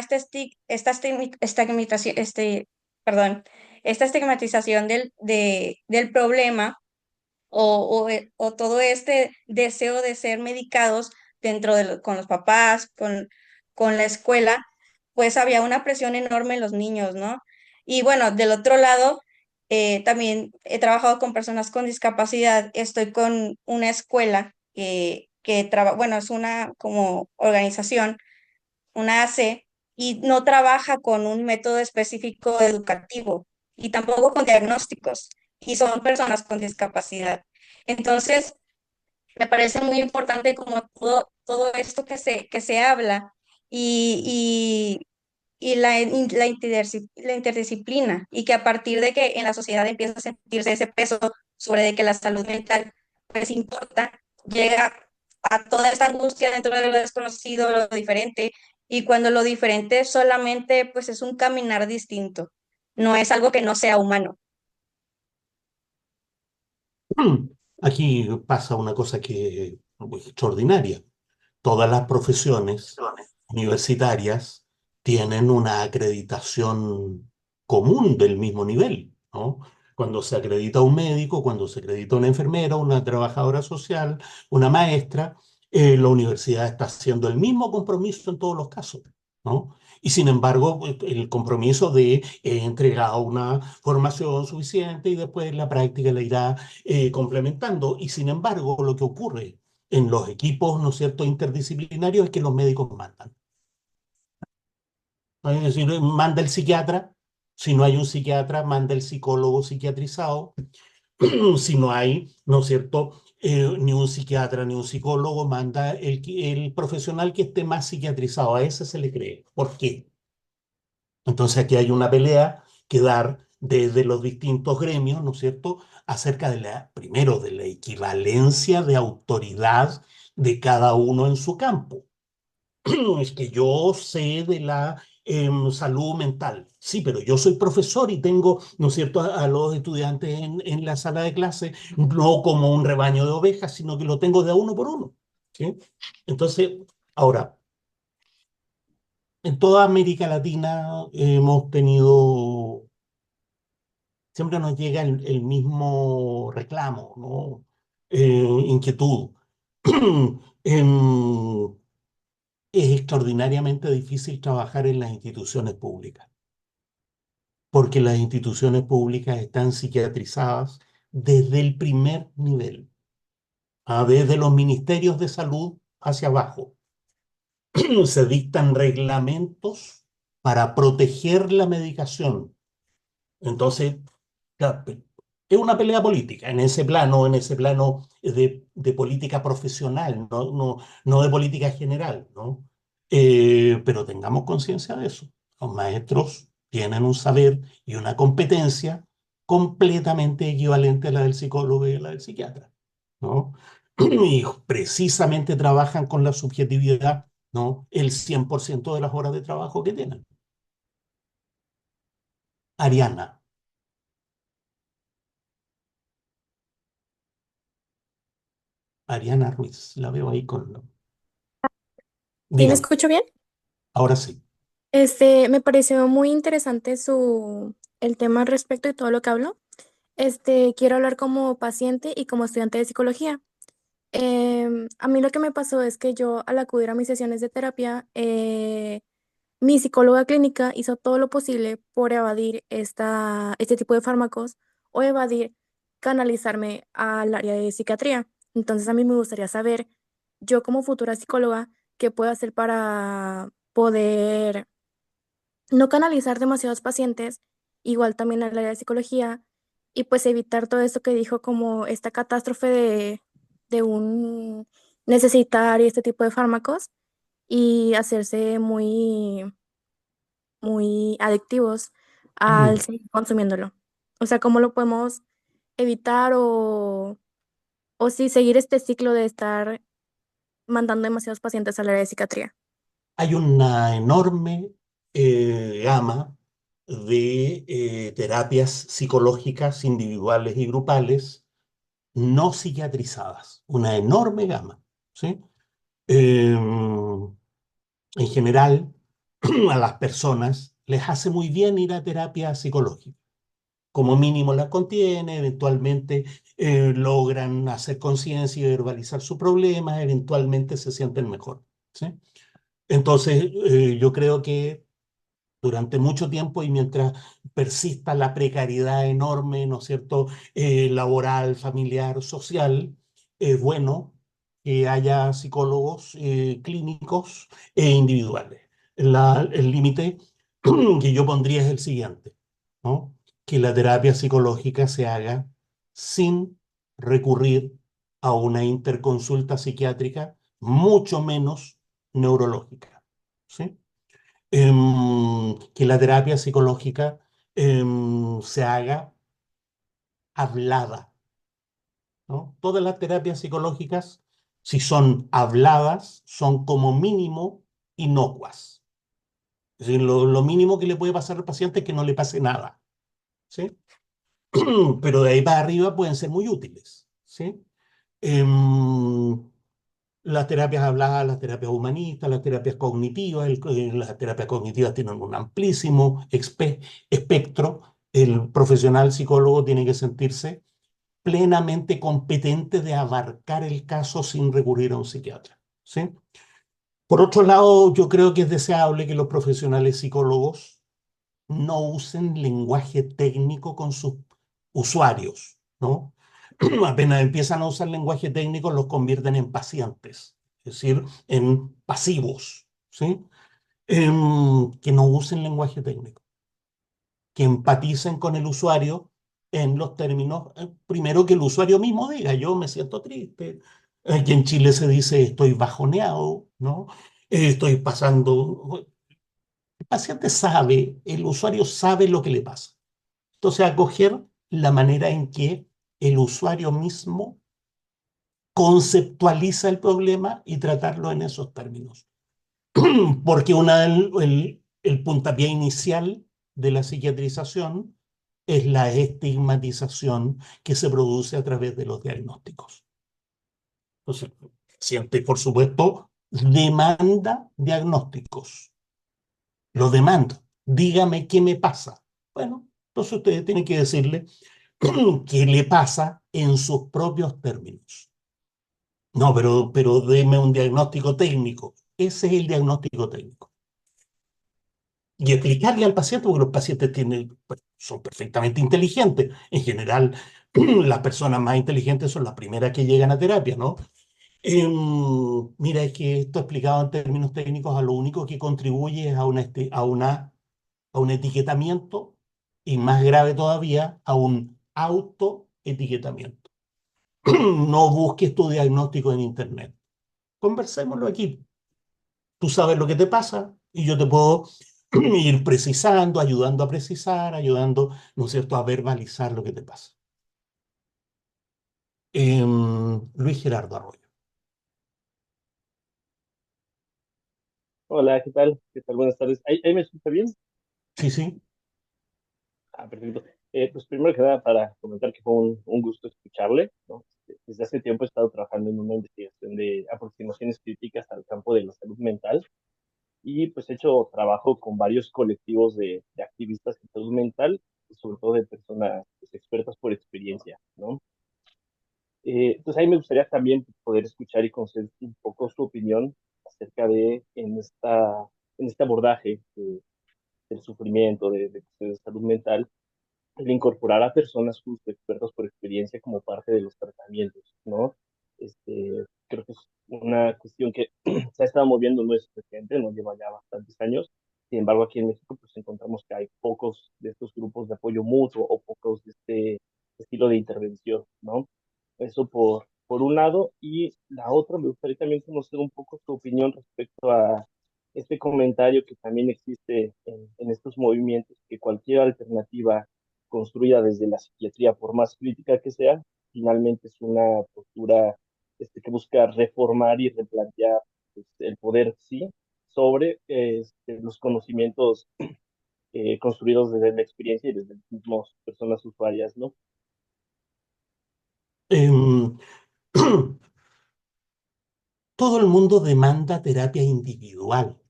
perdón, esta estigmatización del problema o todo este deseo de ser medicados con los papás, con la escuela, pues había una presión enorme en los niños, ¿no? Y bueno, del otro lado, también he trabajado con personas con discapacidad, estoy con una escuela que trabaja, bueno, es una como organización, una AC, y no trabaja con un método específico educativo y tampoco con diagnósticos, y son personas con discapacidad. Entonces, me parece muy importante como todo esto que se habla y, y la interdisciplina, y que a partir de que en la sociedad empieza a sentirse ese peso sobre de que la salud mental pues importa, llega a toda esta angustia dentro de lo desconocido, lo diferente, y cuando lo diferente solamente pues es un caminar distinto, no es algo que no sea humano. Aquí pasa una cosa que es extraordinaria. Todas las profesiones universitarias tienen una acreditación común del mismo nivel, ¿no? Cuando se acredita un médico, cuando se acredita una enfermera, una trabajadora social, una maestra, la universidad está haciendo el mismo compromiso en todos los casos, ¿no? Y sin embargo, el compromiso de entregar una formación suficiente y después la práctica la irá complementando. Y sin embargo, lo que ocurre en los equipos, ¿no es cierto?, interdisciplinarios es que los médicos mandan. Es decir, manda el psiquiatra, si no hay un psiquiatra, manda el psicólogo psiquiatrizado, si no hay, ¿no es cierto?, ni un psiquiatra ni un psicólogo, manda el profesional que esté más psiquiatrizado, a ese se le cree. ¿Por qué? Entonces aquí hay una pelea que dar desde los distintos gremios, ¿no es cierto?, acerca de primero, de la equivalencia de autoridad de cada uno en su campo. Es que yo sé de la salud mental. Sí, pero yo soy profesor y tengo, ¿no es cierto?, a los estudiantes en la sala de clase, no como un rebaño de ovejas, sino que lo tengo de a uno por uno. ¿Sí? Entonces, ahora, en toda América Latina hemos tenido, siempre nos llega el mismo reclamo, ¿no? Inquietud. Em, es extraordinariamente difícil trabajar en las instituciones públicas, porque las instituciones públicas están psiquiatrizadas desde el primer nivel, desde los ministerios de salud hacia abajo. Se dictan reglamentos para proteger la medicación. Entonces, claro, es una pelea política en ese plano de política profesional, no de política general, ¿no? Pero tengamos conciencia de eso. Los maestros tienen un saber y una competencia completamente equivalente a la del psicólogo y a la del psiquiatra, ¿no? Y precisamente trabajan con la subjetividad, ¿no? El 100% de las horas de trabajo que tienen. Ariana. Ariana Ruiz, la veo ahí con... ¿Sí me Dígame, escucho bien? ahora sí. Me pareció muy interesante el tema al respecto y todo lo que habló. Quiero hablar como paciente y como estudiante de psicología. A mí lo que me pasó es que yo al acudir a mis sesiones de terapia, mi psicóloga clínica hizo todo lo posible por evadir este tipo de fármacos o evadir canalizarme al área de psiquiatría. Entonces a mí me gustaría saber, yo como futura psicóloga, qué puedo hacer para poder no canalizar demasiados pacientes, igual también al área de psicología, y pues evitar todo esto que dijo como esta catástrofe de un necesitar este tipo de fármacos y hacerse muy adictivos al Mm. seguir consumiéndolo. O sea, ¿cómo lo podemos evitar o sí seguir este ciclo de estar mandando demasiados pacientes al área de psiquiatría? Hay una enorme gama de terapias psicológicas individuales y grupales no psiquiatrizadas, una enorme gama, ¿sí? En general, a las personas les hace muy bien ir a terapia psicológica. Como mínimo la contiene, eventualmente logran hacer conciencia y verbalizar su problema, eventualmente se sienten mejor, ¿sí? Entonces, yo creo que durante mucho tiempo y mientras persista la precariedad enorme, ¿no es cierto?, laboral, familiar, social, es bueno que haya psicólogos clínicos e individuales. El límite que yo pondría es el siguiente, ¿no? Que la terapia psicológica se haga sin recurrir a una interconsulta psiquiátrica, mucho menos neurológica, ¿sí? Que la terapia psicológica se haga hablada, ¿no? Todas las terapias psicológicas, si son habladas, son como mínimo inocuas. Es decir, lo mínimo que le puede pasar al paciente es que no le pase nada, ¿sí? Pero de ahí para arriba pueden ser muy útiles, ¿sí? Em, las terapias habladas, las terapias humanistas, las terapias cognitivas, las terapias cognitivas tienen un amplísimo espectro. El profesional psicólogo tiene que sentirse plenamente competente de abarcar el caso sin recurrir a un psiquiatra, ¿sí? Por otro lado, yo creo que es deseable que los profesionales psicólogos no usen lenguaje técnico con sus usuarios, ¿no? Apenas empiezan a usar lenguaje técnico, los convierten en pacientes, es decir, en pasivos, ¿sí? Que no usen lenguaje técnico, que empaticen con el usuario en los términos, primero que el usuario mismo diga, yo me siento triste, aquí en Chile se dice estoy bajoneado, ¿no? Estoy pasando, el paciente sabe, el usuario sabe lo que le pasa. Entonces, acoger la manera en que el usuario mismo conceptualiza el problema y tratarlo en esos términos. Porque el puntapié inicial de la psiquiatrización es la estigmatización que se produce a través de los diagnósticos. Entonces, el paciente, por supuesto, demanda diagnósticos. Lo demanda. Dígame qué me pasa. Bueno, entonces ustedes tienen que decirle qué le pasa en sus propios términos. No, pero deme un diagnóstico técnico. Ese es el diagnóstico técnico. Y explicarle al paciente, porque los pacientes pues, son perfectamente inteligentes. En general, las personas más inteligentes son las primeras que llegan a terapia, ¿no? Mira, es que esto explicado en términos técnicos a lo único que contribuye es a un etiquetamiento y más grave todavía, a un autoetiquetamiento. No busques tu diagnóstico en Internet. Conversémoslo aquí. Tú sabes lo que te pasa y yo te puedo ir precisando, ayudando a precisar, ayudando, ¿no es cierto?, a verbalizar lo que te pasa. Luis Gerardo Arroyo. Hola, ¿qué tal? ¿Qué tal? Buenas tardes. ¿Ahí me escucha bien? Sí, sí. Ah, perfecto. Pues primero que nada, para comentar que fue un gusto escucharle, ¿no? Desde hace tiempo he estado trabajando en una investigación de aproximaciones críticas al campo de la salud mental y pues he hecho trabajo con varios colectivos de activistas en salud mental y sobre todo de personas pues, expertas por experiencia, ¿no? Entonces ahí me gustaría también poder escuchar y conocer un poco su opinión acerca de en este abordaje del sufrimiento, de salud mental, el incorporar a personas justo expertos por experiencia como parte de los tratamientos, ¿no? Creo que es una cuestión que se ha estado moviendo, no es reciente, no lleva ya bastantes años. Sin embargo, aquí en México pues encontramos que hay pocos de estos grupos de apoyo mutuo o pocos de este estilo de intervención, ¿no? Eso por un lado. Y la otra, me gustaría también conocer un poco su opinión respecto a este comentario que también existe en estos movimientos, que cualquier alternativa construida desde la psiquiatría, por más crítica que sea, finalmente es una postura que busca reformar y replantear pues, el poder, sí, sobre los conocimientos construidos desde la experiencia y desde las mismas personas usuarias, ¿no? Em, Todo el mundo demanda terapia individual,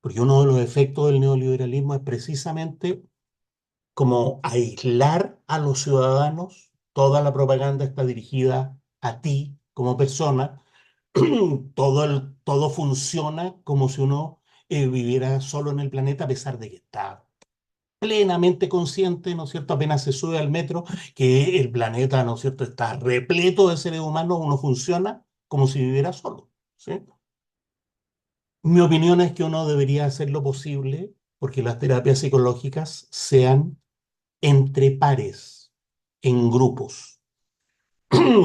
porque uno de los efectos del neoliberalismo es precisamente como aislar a los ciudadanos. Toda la propaganda está dirigida a ti como persona. Todo funciona como si uno viviera solo en el planeta, a pesar de que está plenamente consciente, ¿no es cierto? Apenas se sube al metro, que el planeta, ¿no es cierto?, está repleto de seres humanos, uno funciona como si viviera solo, ¿sí? Mi opinión es que uno debería hacer lo posible porque las terapias psicológicas sean entre pares, en grupos.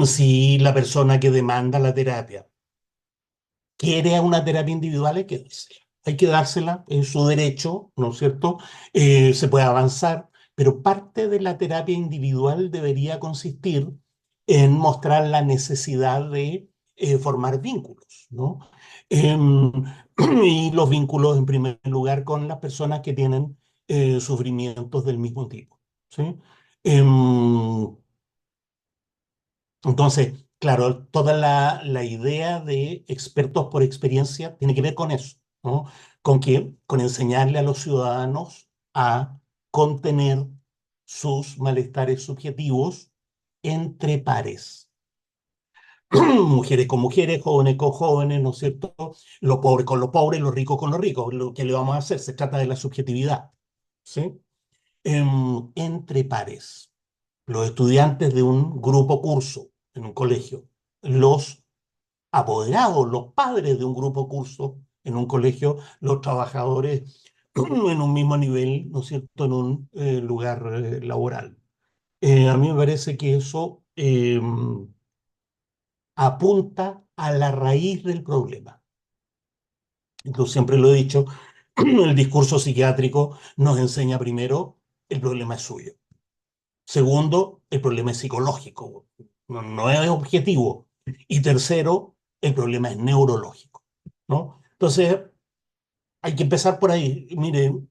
Si la persona que demanda la terapia quiere una terapia individual, hay que dársela. Hay que dársela, es su derecho, ¿no es cierto? Se puede avanzar, pero parte de la terapia individual debería consistir en mostrar la necesidad de formar vínculos, ¿no? Em, y los vínculos, en primer lugar, con las personas que tienen sufrimientos del mismo tipo, ¿sí? Em, entonces, claro, toda la idea de expertos por experiencia tiene que ver con eso, ¿no? Con enseñarle a los ciudadanos a contener sus malestares subjetivos entre pares. Mujeres con mujeres, jóvenes con jóvenes, ¿no es cierto? Los pobres con los pobres, los ricos con los ricos. Lo que le vamos a hacer, se trata de la subjetividad, ¿sí? Entre pares. Los estudiantes de un grupo curso en un colegio, los apoderados, los padres de un grupo curso en un colegio, los trabajadores en un mismo nivel, ¿no es cierto?, en un lugar laboral. A mí me parece que eso apunta a la raíz del problema. Yo siempre lo he dicho, el discurso psiquiátrico nos enseña primero, el problema es suyo. Segundo, el problema es psicológico, no es objetivo. Y tercero, el problema es neurológico, ¿no? Entonces, hay que empezar por ahí. Miren,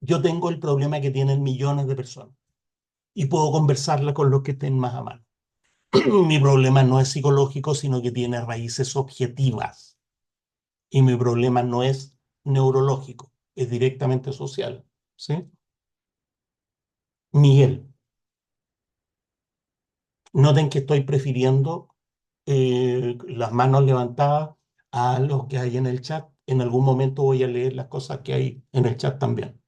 yo tengo el problema que tienen millones de personas y puedo conversarla con los que estén más a mano. Mi problema no es psicológico, sino que tiene raíces objetivas. Y mi problema no es neurológico, es directamente social, ¿sí? Miguel, noten que estoy prefiriendo las manos levantadas a los que hay en el chat. En algún momento voy a leer las cosas que hay en el chat también.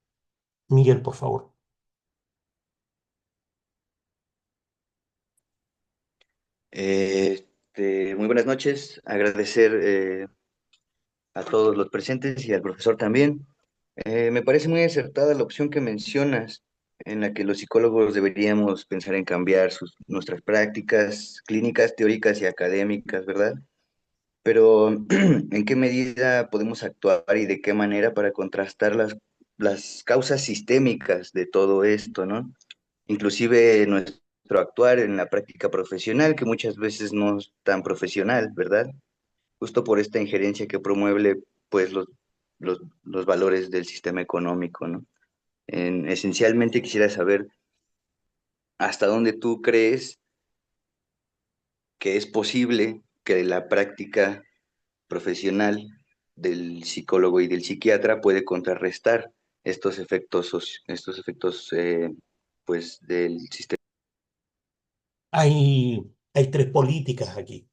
Miguel, por favor. Muy buenas noches. Agradecer a todos los presentes y al profesor también. Me parece muy acertada la opción que mencionas, en la que los psicólogos deberíamos pensar en cambiar nuestras prácticas clínicas, teóricas y académicas, ¿verdad? Pero, ¿en qué medida podemos actuar y de qué manera para contrastar las causas sistémicas de todo esto, ¿no? Inclusive nuestro actuar en la práctica profesional, que muchas veces no es tan profesional, ¿verdad? Justo por esta injerencia que promueve, pues, los valores del sistema económico, ¿no? Esencialmente quisiera saber hasta dónde tú crees que es posible que la práctica profesional del psicólogo y del psiquiatra puede contrarrestar estos efectos pues, del sistema. Hay tres políticas aquí.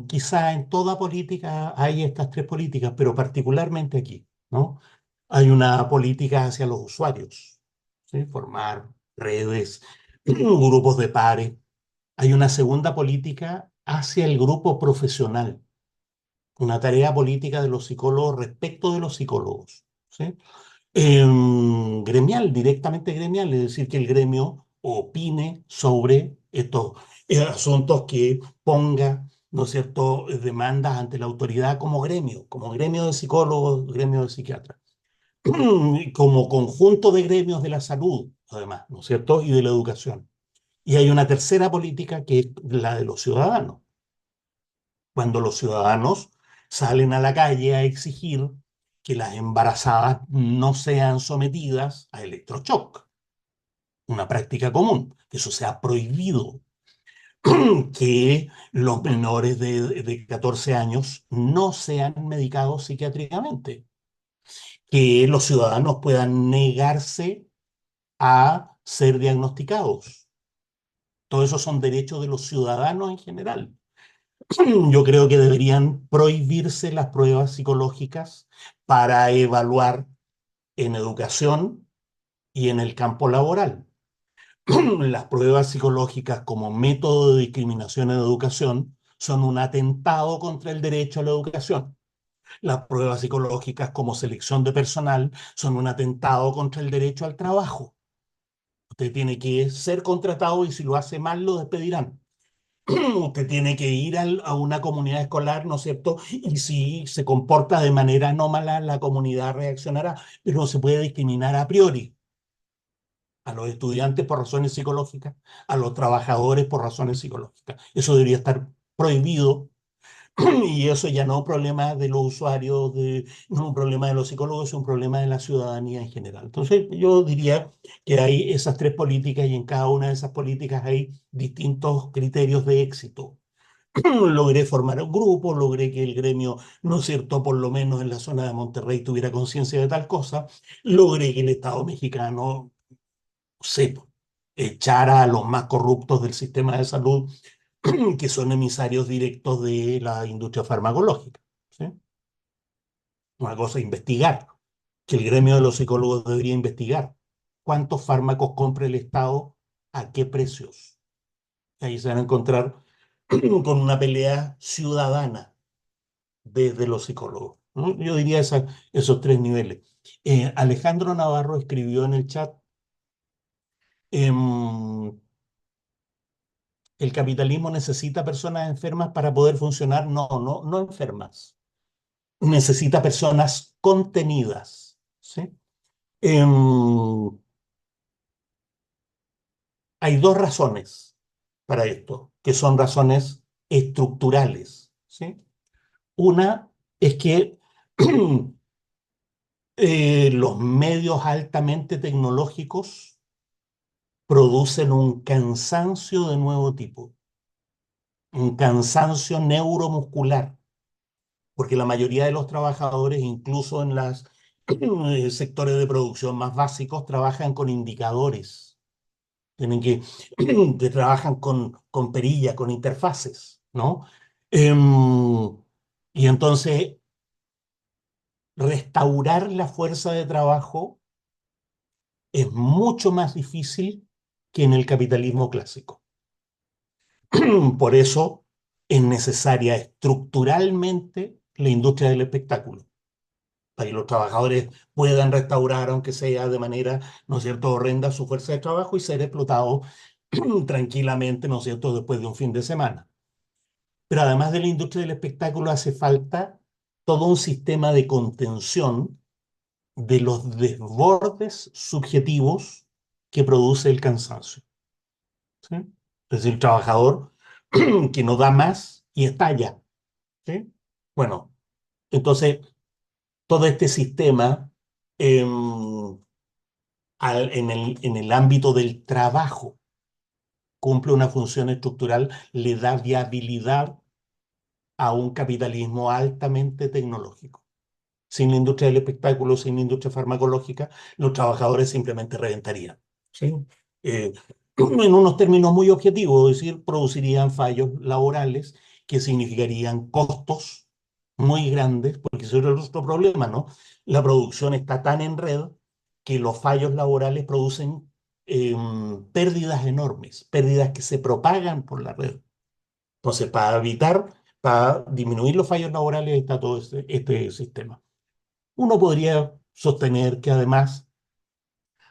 Quizá en toda política hay estas tres políticas, pero particularmente aquí, ¿no? Hay una política hacia los usuarios, ¿sí? Formar redes, grupos de pares. Hay una segunda política hacia el grupo profesional, una tarea política de los psicólogos respecto de los psicólogos, ¿sí? Gremial, directamente gremial, es decir, que el gremio opine sobre estos asuntos, que ponga, ¿no es cierto?, demandas ante la autoridad como gremio de psicólogos, gremio de psiquiatras, como conjunto de gremios de la salud, además, ¿no es cierto?, y de la educación. Y hay una tercera política que es la de los ciudadanos, cuando los ciudadanos salen a la calle a exigir que las embarazadas no sean sometidas a electroshock, una práctica común, que eso sea prohibido, que los menores de 14 años no sean medicados psiquiátricamente, que los ciudadanos puedan negarse a ser diagnosticados. Todos esos son derechos de los ciudadanos en general. Yo creo que deberían prohibirse las pruebas psicológicas para evaluar en educación y en el campo laboral. Las pruebas psicológicas como método de discriminación en educación son un atentado contra el derecho a la educación. Las pruebas psicológicas como selección de personal son un atentado contra el derecho al trabajo. Usted tiene que ser contratado y si lo hace mal lo despedirán. Usted tiene que ir a una comunidad escolar, ¿no es cierto? Y si se comporta de manera anómala, la comunidad reaccionará, pero no se puede discriminar a priori a los estudiantes por razones psicológicas, a los trabajadores por razones psicológicas. Eso debería estar prohibido y eso ya no es un problema de los usuarios, no es un problema de los psicólogos, es un problema de la ciudadanía en general. Entonces, yo diría que hay esas tres políticas y en cada una de esas políticas hay distintos criterios de éxito. Logré formar un grupo, logré que el gremio, ¿no es cierto?, por lo menos en la zona de Monterrey tuviera conciencia de tal cosa, logré que el Estado mexicano sepa echara a los más corruptos del sistema de salud que son emisarios directos de la industria farmacológica. ¿Sí? Una cosa es investigar, que el gremio de los psicólogos debería investigar cuántos fármacos compra el Estado, a qué precios. Ahí se van a encontrar con una pelea ciudadana desde los psicólogos, ¿no? Yo diría esos tres niveles. Alejandro Navarro escribió en el chat, em, el capitalismo necesita personas enfermas para poder funcionar. No, no, no enfermas. Necesita personas contenidas, ¿sí? Em, Hay dos razones para esto, que son razones estructurales, ¿sí? Una es que los medios altamente tecnológicos producen un cansancio de nuevo tipo, un cansancio neuromuscular, porque la mayoría de los trabajadores, incluso en los sectores de producción más básicos, trabajan con indicadores, tienen que trabajan con perillas, con interfaces, ¿no? Y entonces, restaurar la fuerza de trabajo es mucho más difícil que en el capitalismo clásico. Por eso es necesaria estructuralmente la industria del espectáculo, para que los trabajadores puedan restaurar, aunque sea de manera, ¿no es cierto?, horrenda, su fuerza de trabajo y ser explotados tranquilamente, ¿no es cierto?, después de un fin de semana. Pero además de la industria del espectáculo hace falta todo un sistema de contención de los desbordes subjetivos que produce el cansancio, ¿sí? Es decir, el trabajador que no da más y estalla, ¿sí? Bueno, entonces todo este sistema en el ámbito del trabajo cumple una función estructural, le da viabilidad a un capitalismo altamente tecnológico. Sin la industria del espectáculo, sin la industria farmacológica, los trabajadores simplemente reventarían, ¿sí? En unos términos muy objetivos, es decir, producirían fallos laborales que significarían costos muy grandes, porque ese es otro problema, ¿no? La producción está tan en red que los fallos laborales producen pérdidas enormes, pérdidas que se propagan por la red. Entonces, para disminuir los fallos laborales está todo este sistema. Uno podría sostener que además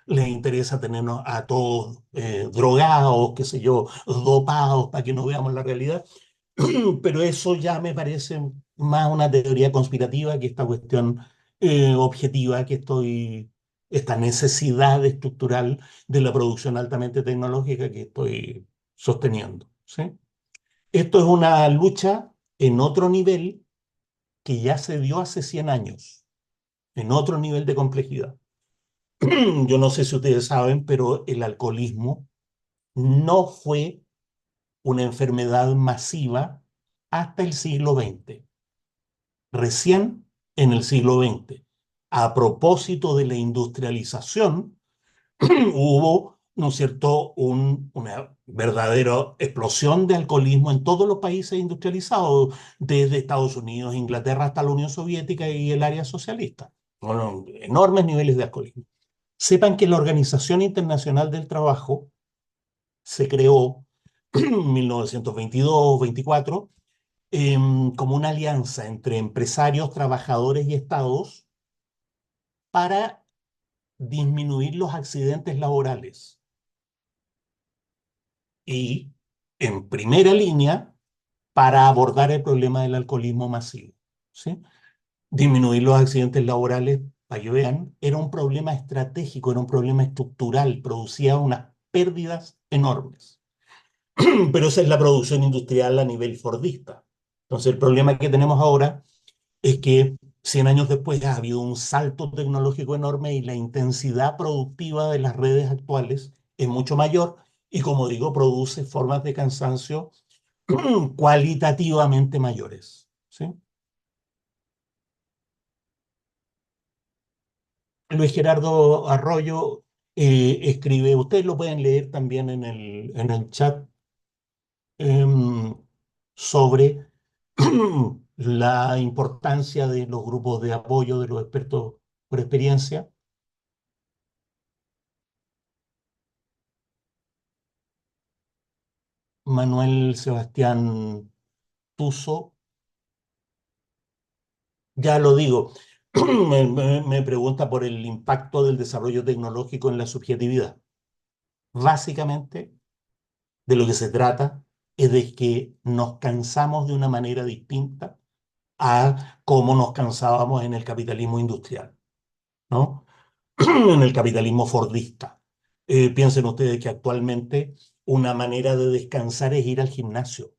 les interesa tenernos a todos drogados, qué sé yo, dopados para que no veamos la realidad, pero eso ya me parece más una teoría conspirativa que esta cuestión objetiva esta necesidad estructural de la producción altamente tecnológica que estoy sosteniendo, ¿sí? Esto es una lucha en otro nivel que ya se dio hace 100 años, en otro nivel de complejidad. Yo no sé si ustedes saben, pero el alcoholismo no fue una enfermedad masiva hasta el siglo XX. Recién en el siglo XX, a propósito de la industrialización, hubo, ¿no es cierto?, una verdadera explosión de alcoholismo en todos los países industrializados, desde Estados Unidos, Inglaterra hasta la Unión Soviética y el área socialista. Bueno, enormes niveles de alcoholismo. Sepan que la Organización Internacional del Trabajo se creó en 1922-24 como una alianza entre empresarios, trabajadores y estados para disminuir los accidentes laborales. Y en primera línea, para abordar el problema del alcoholismo masivo. ¿Sí? Disminuir los accidentes laborales, para que vean, era un problema estratégico, era un problema estructural, producía unas pérdidas enormes. Pero esa es la producción industrial a nivel fordista. Entonces, el problema que tenemos ahora es que 100 años después ha habido un salto tecnológico enorme y la intensidad productiva de las redes actuales es mucho mayor y, como digo, produce formas de cansancio cualitativamente mayores. ¿Sí? Luis Gerardo Arroyo escribe, ustedes lo pueden leer también en el chat, em, sobre la importancia de los grupos de apoyo de los expertos por experiencia. Manuel Sebastián Tuso, ya lo digo, me pregunta por el impacto del desarrollo tecnológico en la subjetividad. Básicamente, de lo que se trata es de que nos cansamos de una manera distinta a cómo nos cansábamos en el capitalismo industrial, ¿no? En el capitalismo fordista. Piensen ustedes que actualmente una manera de descansar es ir al gimnasio,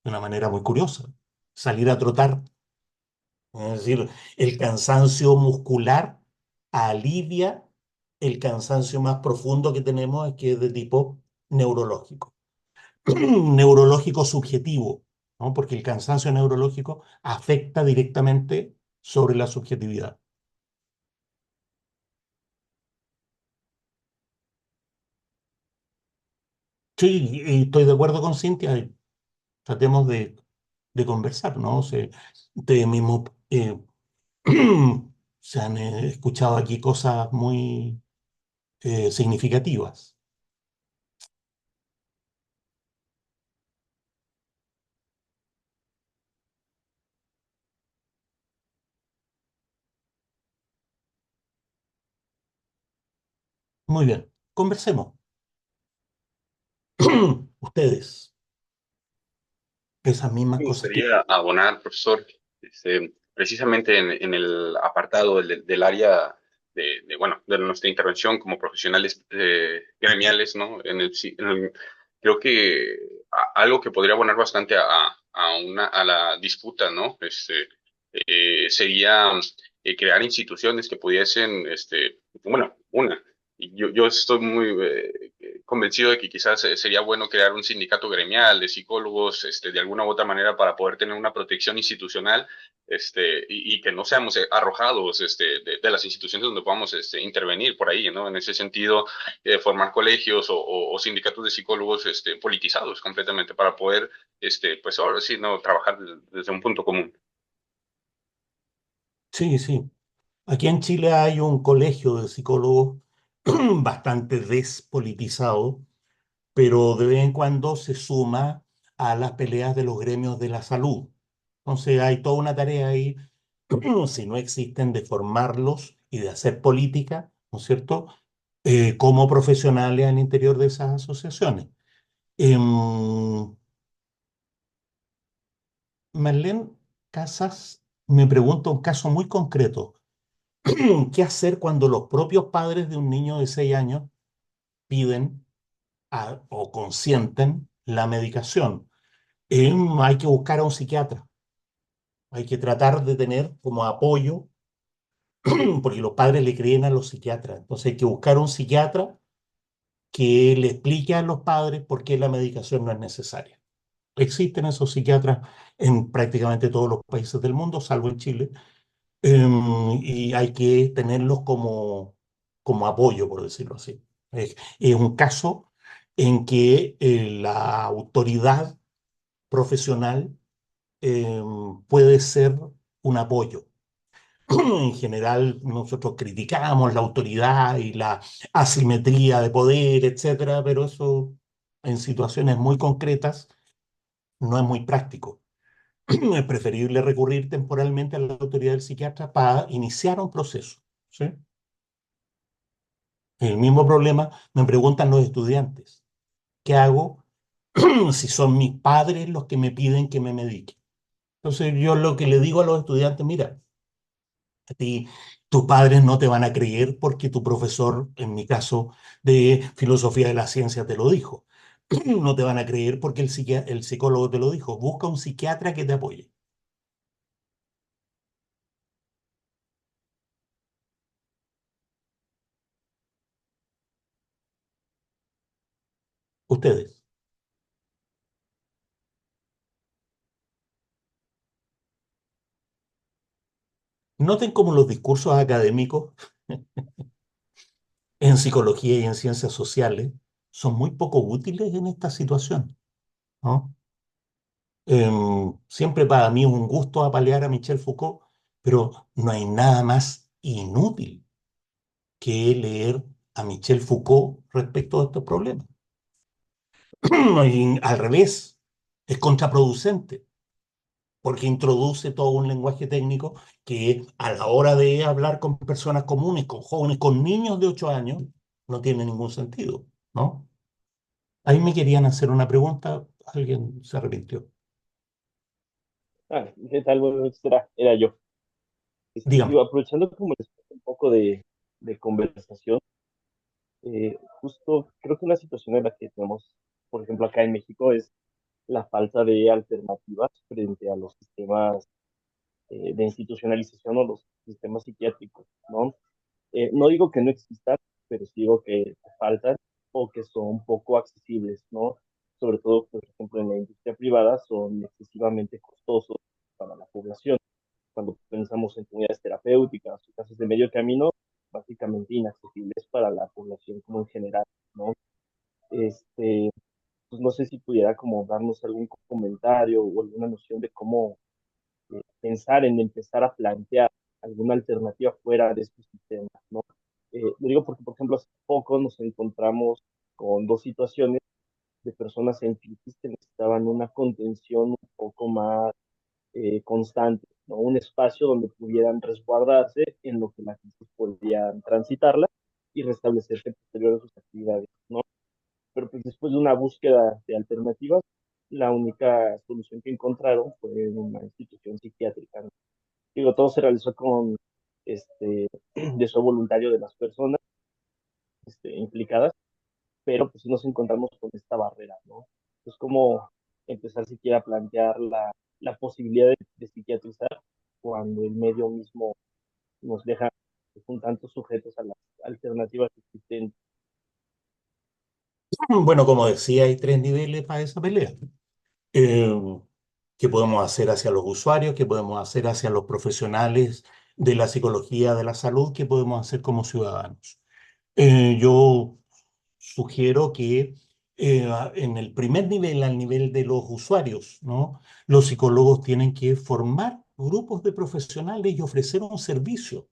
de una manera muy curiosa, salir a trotar. Es decir, el cansancio muscular alivia el cansancio más profundo que tenemos, que es de tipo neurológico. Neurológico subjetivo, ¿no? Porque el cansancio neurológico afecta directamente sobre la subjetividad. Sí, y estoy de acuerdo con Cintia. Tratemos de conversar, ¿no? Ustedes mismos se han escuchado aquí cosas muy significativas. Muy bien, conversemos. Ustedes, esas mismas Me cosas que... gustaría abonar, profesor, precisamente en el apartado del área bueno, de nuestra intervención como profesionales gremiales, ¿no? Creo que algo que podría abonar bastante a la disputa, ¿no? Sería crear instituciones que pudiesen, bueno, yo estoy muy convencido de que quizás sería bueno crear un sindicato gremial de psicólogos, de alguna u otra manera para poder tener una protección institucional, y que no seamos arrojados, de las instituciones donde podamos, intervenir por ahí, ¿no? En ese sentido, formar colegios o sindicatos de psicólogos, politizados completamente para poder, pues ahora sí, ¿no? Trabajar desde un punto común. Sí, sí. Aquí en Chile hay un colegio de psicólogos bastante despolitizado, pero de vez en cuando se suma a las peleas de los gremios de la salud. Entonces hay toda una tarea ahí, si no existen, de formarlos y de hacer política, ¿no es cierto?, como profesionales al interior de esas asociaciones. Marlene Casas me pregunta un caso muy concreto. ¿Qué hacer cuando los propios padres de un niño de 6 años piden o consienten la medicación? Hay que buscar a un psiquiatra. Hay que tratar de tener como apoyo, porque los padres le creen a los psiquiatras. Entonces hay que buscar un psiquiatra que le explique a los padres por qué la medicación no es necesaria. Existen esos psiquiatras en prácticamente todos los países del mundo, salvo en Chile, y hay que tenerlos como apoyo, por decirlo así. Es un caso en que la autoridad profesional puede ser un apoyo. En general, nosotros criticamos la autoridad y la asimetría de poder, etcétera, pero eso en situaciones muy concretas no es muy práctico. Es preferible recurrir temporalmente a la autoridad del psiquiatra para iniciar un proceso, ¿sí? El mismo problema me preguntan los estudiantes. ¿Qué hago si son mis padres los que me piden que me medique? Entonces yo lo que le digo a los estudiantes, mira, a ti tus padres no te van a creer porque tu profesor, en mi caso de filosofía de la ciencia, te lo dijo. No te van a creer porque el psicólogo te lo dijo. Busca un psiquiatra que te apoye. Ustedes. Noten cómo los discursos académicos en psicología y en ciencias sociales son muy poco útiles en esta situación, ¿no? Siempre para mí es un gusto apalear a Michel Foucault, pero no hay nada más inútil que leer a Michel Foucault respecto a estos problemas. Y al revés, es contraproducente, porque introduce todo un lenguaje técnico que a la hora de hablar con personas comunes, con jóvenes, con niños de 8 años, no tiene ningún sentido, ¿no? Ahí me querían hacer una pregunta, alguien se arrepintió. ¿Qué tal? Bueno, era yo. Dígame. Digo, aprovechando como les un poco de conversación, justo creo que una situación en la que tenemos, por ejemplo, acá en México es la falta de alternativas frente a los sistemas de institucionalización o los sistemas psiquiátricos, ¿no? No digo que no existan, pero sí digo que faltan o que son poco accesibles, ¿no? Sobre todo, por ejemplo, en la industria privada son excesivamente costosos para la población. Cuando pensamos en comunidades terapéuticas o casas de medio camino, básicamente inaccesibles para la población como en general, ¿no? Este, pues no sé si pudiera como darnos algún comentario o alguna noción de cómo pensar en empezar a plantear alguna alternativa fuera de estos sistemas, ¿no? Lo digo porque, por ejemplo, hace poco nos encontramos con dos situaciones de personas en crisis que necesitaban una contención un poco más constante, ¿no? Un espacio donde pudieran resguardarse en lo que la crisis podían transitarla y restablecerse posterior a sus actividades, ¿no? Pero pues después de una búsqueda de alternativas, la única solución que encontraron fue en una institución psiquiátrica, ¿no? Digo, todo se realizó con deseo voluntario de las personas implicadas, pero pues sí nos encontramos con esta barrera, ¿no? Es como empezar siquiera a plantear la posibilidad de psiquiatrizar cuando el medio mismo nos deja un tanto sujetos a las alternativas existentes. Bueno, como decía, hay tres niveles para esa pelea. Eh, ¿Qué podemos hacer hacia los usuarios? ¿Qué podemos hacer hacia los profesionales de la psicología, de la salud? ¿Qué podemos hacer como ciudadanos? Yo sugiero que en el primer nivel, al nivel de los usuarios, ¿no? Los psicólogos tienen que formar grupos de profesionales y ofrecer un servicio,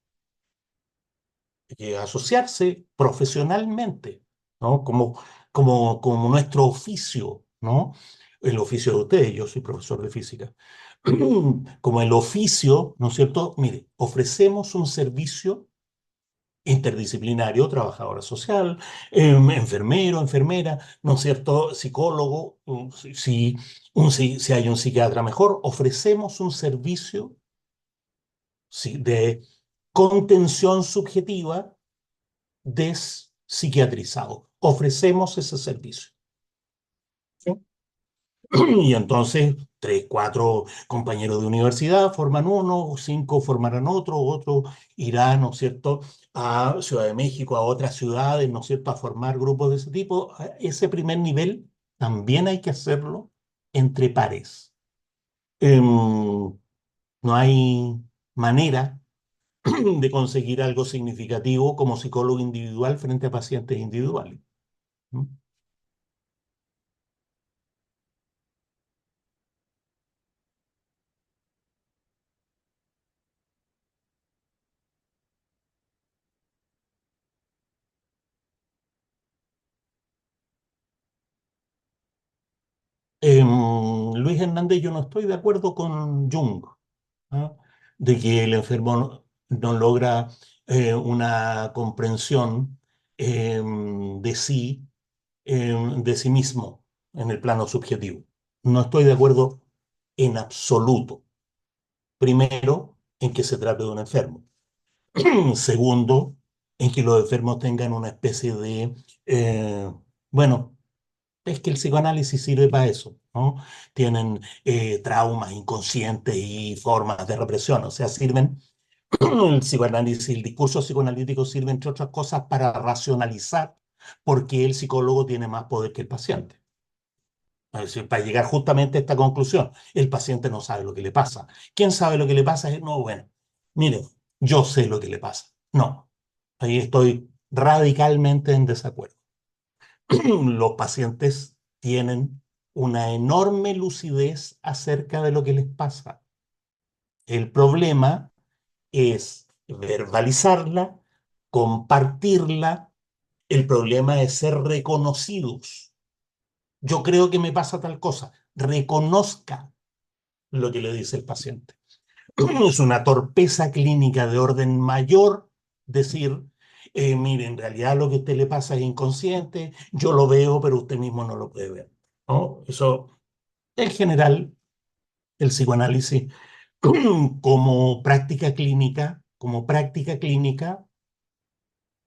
asociarse profesionalmente, ¿no? Como nuestro oficio, ¿no? El oficio de ustedes, yo soy profesor de física. Como el oficio, ¿no es cierto? Mire, ofrecemos un servicio interdisciplinario, trabajadora social, enfermero, enfermera, ¿no es cierto? Psicólogo, si hay un psiquiatra mejor, ofrecemos un servicio, sí, de contención subjetiva despsiquiatrizado. Ofrecemos ese servicio, ¿sí? Y entonces, 3, 4 compañeros de universidad forman uno, 5 formarán otro, otro irán, ¿no es cierto?, a Ciudad de México, a otras ciudades, ¿no es cierto?, a formar grupos de ese tipo. Ese primer nivel también hay que hacerlo entre pares. No hay manera de conseguir algo significativo como psicólogo individual frente a pacientes individuales. ¿No? Luis Hernández, yo no estoy de acuerdo con Jung, ¿ah? De que el enfermo no logra una comprensión de sí mismo en el plano subjetivo. No estoy de acuerdo en absoluto. Primero, en que se trate de un enfermo. Segundo, en que los enfermos tengan una especie de, bueno, es que el psicoanálisis sirve para eso, ¿no? Tienen traumas inconscientes y formas de represión, o sea, sirven, el psicoanálisis, el discurso psicoanalítico sirve, entre otras cosas, para racionalizar por qué el psicólogo tiene más poder que el paciente. Es decir, para llegar justamente a esta conclusión, el paciente no sabe lo que le pasa. ¿Quién sabe lo que le pasa? No, bueno, mire, yo sé lo que le pasa. No, ahí estoy radicalmente en desacuerdo. Los pacientes tienen una enorme lucidez acerca de lo que les pasa. El problema es verbalizarla, compartirla. El problema es ser reconocidos. Yo creo que me pasa tal cosa. Reconozca lo que le dice el paciente. Es una torpeza clínica de orden mayor decir, mire, en realidad lo que a usted le pasa es inconsciente, yo lo veo, pero usted mismo no lo puede ver, ¿no? Eso, en general, el psicoanálisis como práctica clínica,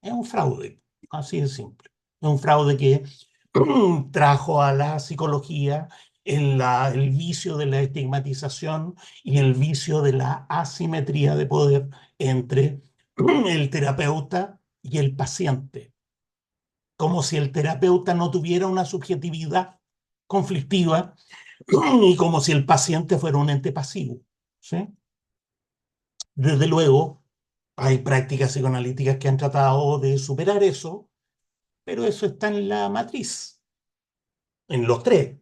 es un fraude, así de simple. Es un fraude que trajo a la psicología el vicio de la estigmatización y el vicio de la asimetría de poder entre el terapeuta y el paciente, como si el terapeuta no tuviera una subjetividad conflictiva y como si el paciente fuera un ente pasivo, ¿sí? Desde luego, hay prácticas psicoanalíticas que han tratado de superar eso, pero eso está en la matriz, en los tres.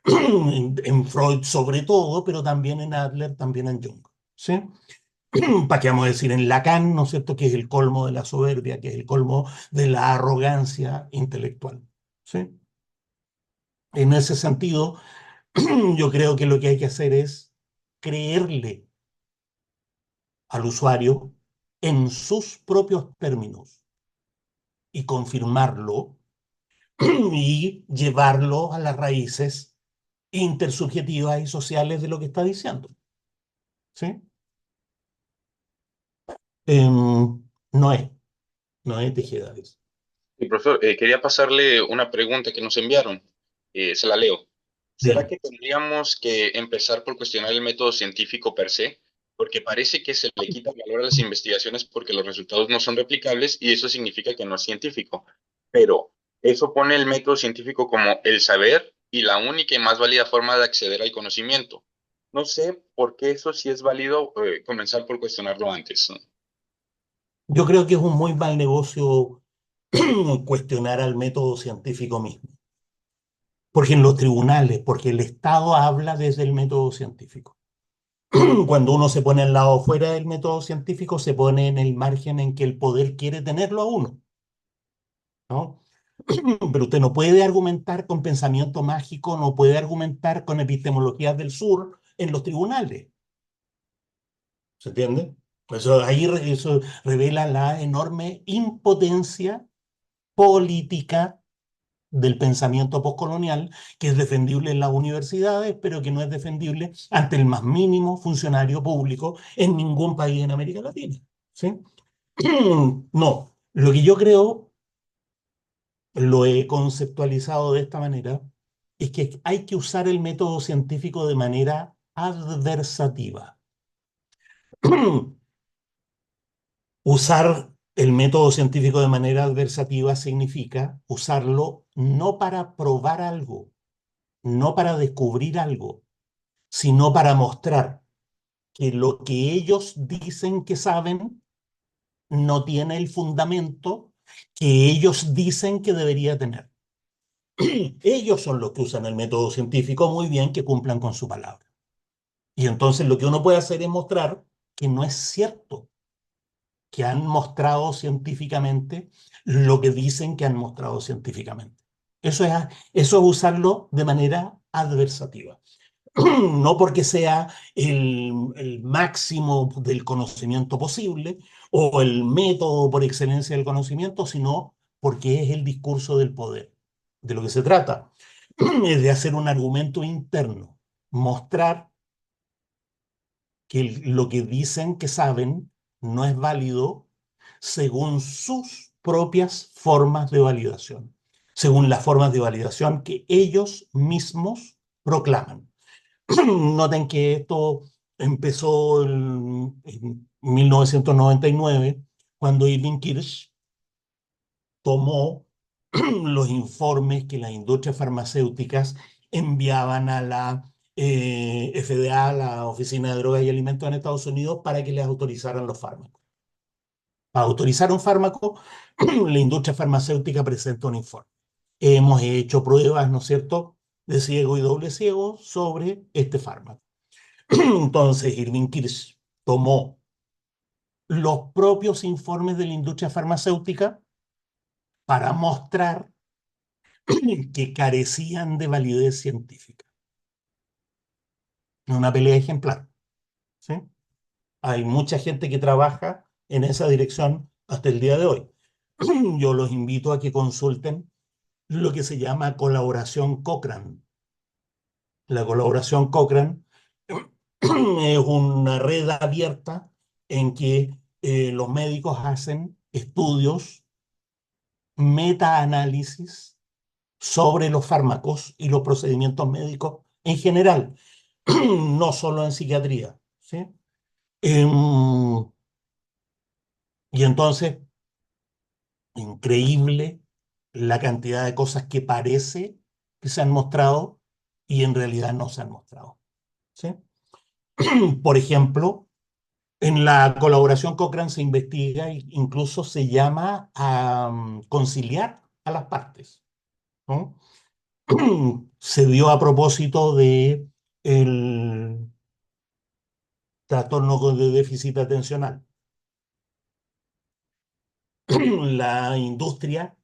En Freud sobre todo, pero también en Adler, también en Jung, ¿sí? ¿Para qué vamos a decir en Lacan, ¿no es cierto?, que es el colmo de la soberbia, que es el colmo de la arrogancia intelectual, ¿sí? En ese sentido, yo creo que lo que hay que hacer es creerle al usuario en sus propios términos y confirmarlo y llevarlo a las raíces intersubjetivas y sociales de lo que está diciendo, ¿sí? No es, no es Tejeda eso. Sí, profesor, quería pasarle una pregunta que nos enviaron. Se la leo. ¿Será Bien. que tendríamos que empezar por cuestionar el método científico per se? Porque parece que se le quita valor a las investigaciones porque los resultados no son replicables y eso significa que no es científico. Pero eso pone el método científico como el saber y la única y más válida forma de acceder al conocimiento. No sé por qué eso sí es válido comenzar por cuestionarlo antes, ¿no? Yo creo que es un muy mal negocio cuestionar al método científico mismo, porque en los tribunales, porque el Estado habla desde el método científico. Cuando uno se pone al lado fuera del método científico, se pone en el margen en que el poder quiere tenerlo a uno, ¿no? Pero usted no puede argumentar con pensamiento mágico, no puede argumentar con epistemologías del sur en los tribunales. ¿Se entiende? Eso revela la enorme impotencia política del pensamiento postcolonial, que es defendible en las universidades, pero que no es defendible ante el más mínimo funcionario público en ningún país en América Latina, ¿sí? No, lo que yo creo, lo he conceptualizado de esta manera, es que hay que usar el método científico de manera adversativa. Usar el método científico de manera adversativa significa usarlo no para probar algo, no para descubrir algo, sino para mostrar que lo que ellos dicen que saben no tiene el fundamento que ellos dicen que debería tener. Ellos son los que usan el método científico muy bien, que cumplan con su palabra. Y entonces lo que uno puede hacer es mostrar que no es cierto, que han mostrado científicamente lo que dicen que han mostrado científicamente. Eso es usarlo de manera adversativa. No porque sea el máximo del conocimiento posible o el método por excelencia del conocimiento, sino porque es el discurso del poder. De lo que se trata es de hacer un argumento interno, mostrar que lo que dicen que saben no es válido según sus propias formas de validación, según las formas de validación que ellos mismos proclaman. Noten que esto empezó en 1999, cuando Irving Kirsch tomó los informes que las industrias farmacéuticas enviaban a la FDA, la Oficina de Drogas y Alimentos en Estados Unidos, para que les autorizaran los fármacos. Para autorizar un fármaco, la industria farmacéutica presenta un informe. Hemos hecho pruebas, ¿no es cierto?, de ciego y doble ciego sobre este fármaco. Entonces, Irving Kirsch tomó los propios informes de la industria farmacéutica para mostrar que carecían de validez científica. Una pelea ejemplar, ¿sí? Hay mucha gente que trabaja en esa dirección hasta el día de hoy. Yo los invito a que consulten lo que se llama colaboración Cochrane. La colaboración Cochrane es una red abierta en que los médicos hacen estudios, metaanálisis sobre los fármacos y los procedimientos médicos en general, no solo en psiquiatría, ¿sí? Y entonces, increíble la cantidad de cosas que parece que se han mostrado y en realidad no se han mostrado, ¿sí? Por ejemplo, en la colaboración Cochrane se investiga e incluso se llama a conciliar a las partes, ¿no? Se dio a propósito de el trastorno de déficit atencional. La industria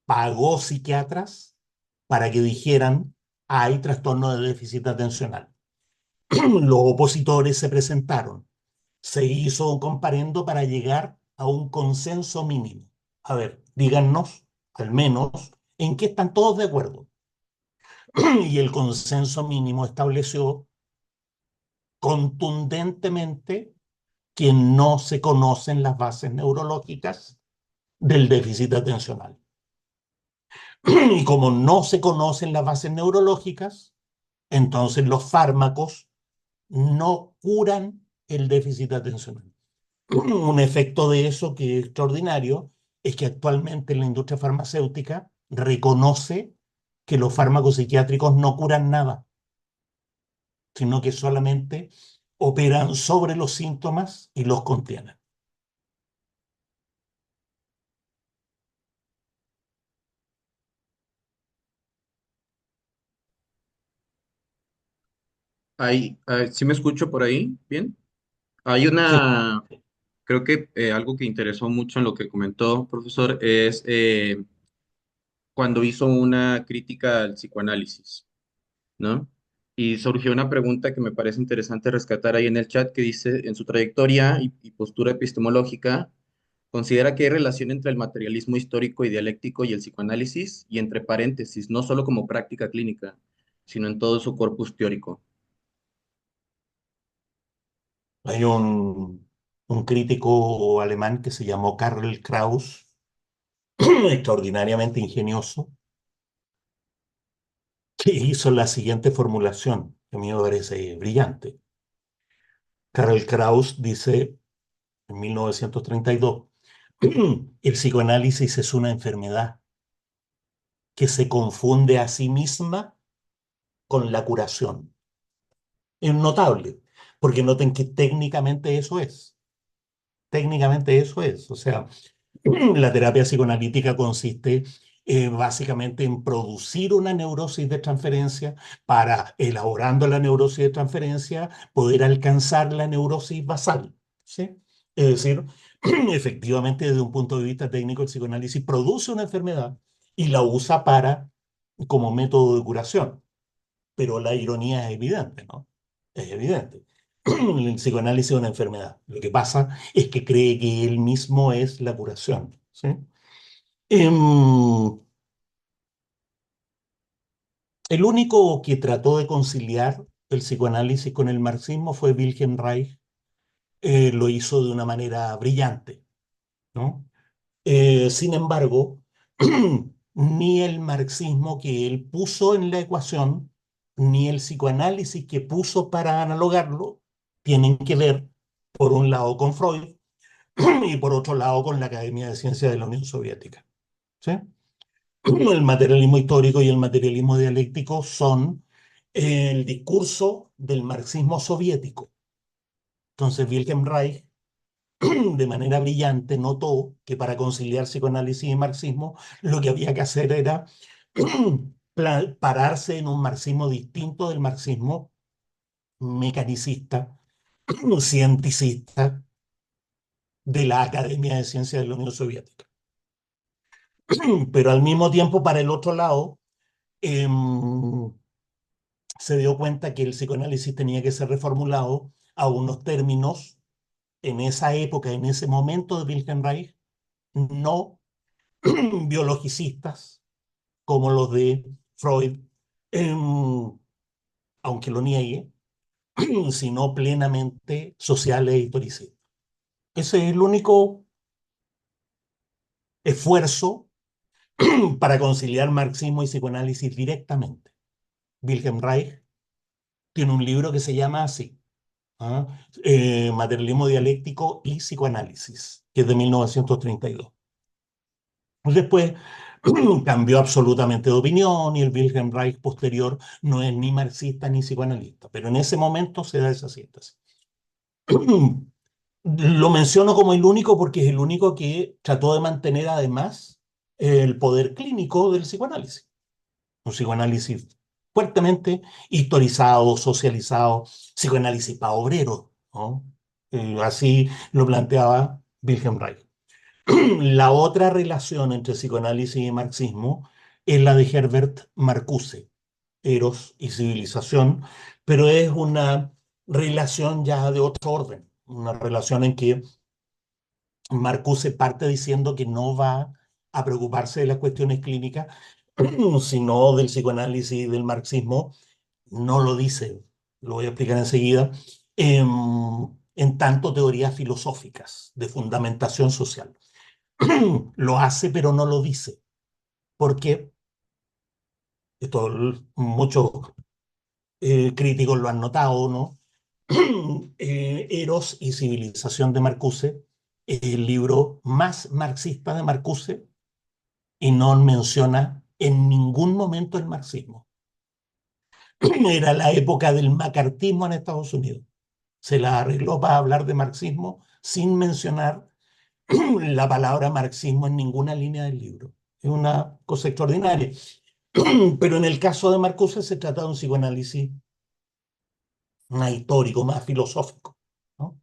pagó psiquiatras para que dijeran hay trastorno de déficit atencional. Los opositores se presentaron. Se hizo un comparendo para llegar a un consenso mínimo. A ver, díganos, al menos, en qué están todos de acuerdo. Y el consenso mínimo estableció contundentemente que no se conocen las bases neurológicas del déficit atencional. Y como no se conocen las bases neurológicas, entonces los fármacos no curan el déficit atencional. Un efecto de eso que es extraordinario es que actualmente la industria farmacéutica reconoce que los fármacos psiquiátricos no curan nada, sino que solamente operan sobre los síntomas y los contienen. ¿Sí me escucho por ahí? ¿Bien? Hay Sí. creo que algo que interesó mucho en lo que comentó, profesor, es cuando hizo una crítica al psicoanálisis, ¿no? Y surgió una pregunta que me parece interesante rescatar ahí en el chat, que dice, en su trayectoria y postura epistemológica, considera que hay relación entre el materialismo histórico y dialéctico y el psicoanálisis, y entre paréntesis, no solo como práctica clínica, sino en todo su corpus teórico. Hay un crítico alemán que se llamó Karl Kraus, extraordinariamente ingenioso, que hizo la siguiente formulación, que a mí me parece brillante. Karl Kraus dice en 1932, el psicoanálisis es una enfermedad que se confunde a sí misma con la curación. Es notable, porque noten que técnicamente eso es. Técnicamente eso es. O sea, la terapia psicoanalítica consiste básicamente en producir una neurosis de transferencia para, elaborando la neurosis de transferencia, poder alcanzar la neurosis basal. ¿Sí? Es decir, efectivamente, desde un punto de vista técnico, el psicoanálisis produce una enfermedad y la usa para, como método de curación. Pero la ironía es evidente, ¿no? Es evidente. El psicoanálisis es una enfermedad. Lo que pasa es que cree que él mismo es la curación, ¿sí? Em, el único que trató de conciliar el psicoanálisis con el marxismo fue Wilhelm Reich. Lo hizo de una manera brillante, ¿no? Sin embargo, ni el marxismo que él puso en la ecuación, ni el psicoanálisis que puso para analogarlo, tienen que ver, por un lado, con Freud y por otro lado, con la Academia de Ciencias de la Unión Soviética. ¿Sí? El materialismo histórico y el materialismo dialéctico son el discurso del marxismo soviético. Entonces, Wilhelm Reich, de manera brillante, notó que para conciliar psicoanálisis y marxismo, lo que había que hacer era pararse en un marxismo distinto del marxismo mecanicista, cienticista de la Academia de Ciencias de la Unión Soviética. Pero al mismo tiempo, para el otro lado, se dio cuenta que el psicoanálisis tenía que ser reformulado a unos términos en esa época, en ese momento de Wilhelm Reich, no biologicistas como los de Freud, aunque lo niegue, sino plenamente sociales e historicistas. Ese es el único esfuerzo para conciliar marxismo y psicoanálisis directamente. Wilhelm Reich tiene un libro que se llama así, ¿ah? Materialismo dialéctico y psicoanálisis, que es de 1932. Después cambió absolutamente de opinión y el Wilhelm Reich posterior no es ni marxista ni psicoanalista, pero en ese momento se da esa síntesis. Lo menciono como el único porque es el único que trató de mantener además el poder clínico del psicoanálisis. Un psicoanálisis fuertemente historizado, socializado, psicoanálisis para obreros, ¿no? Así lo planteaba Wilhelm Reich. La otra relación entre psicoanálisis y marxismo es la de Herbert Marcuse, Eros y civilización, pero es una relación ya de otro orden, una relación en que Marcuse parte diciendo que no va a preocuparse de las cuestiones clínicas, sino del psicoanálisis y del marxismo. No lo dice, lo voy a explicar enseguida, en tanto teorías filosóficas de fundamentación social. Lo hace, pero no lo dice, porque esto muchos críticos lo han notado, ¿no? Eros y civilización de Marcuse es el libro más marxista de Marcuse y no menciona en ningún momento el marxismo. Era la época del macartismo en Estados Unidos. Se la arregló para hablar de marxismo sin mencionar la palabra marxismo en ninguna línea del libro. Es una cosa extraordinaria. Pero en el caso de Marcuse se trata de un psicoanálisis más histórico, más filosófico, ¿no?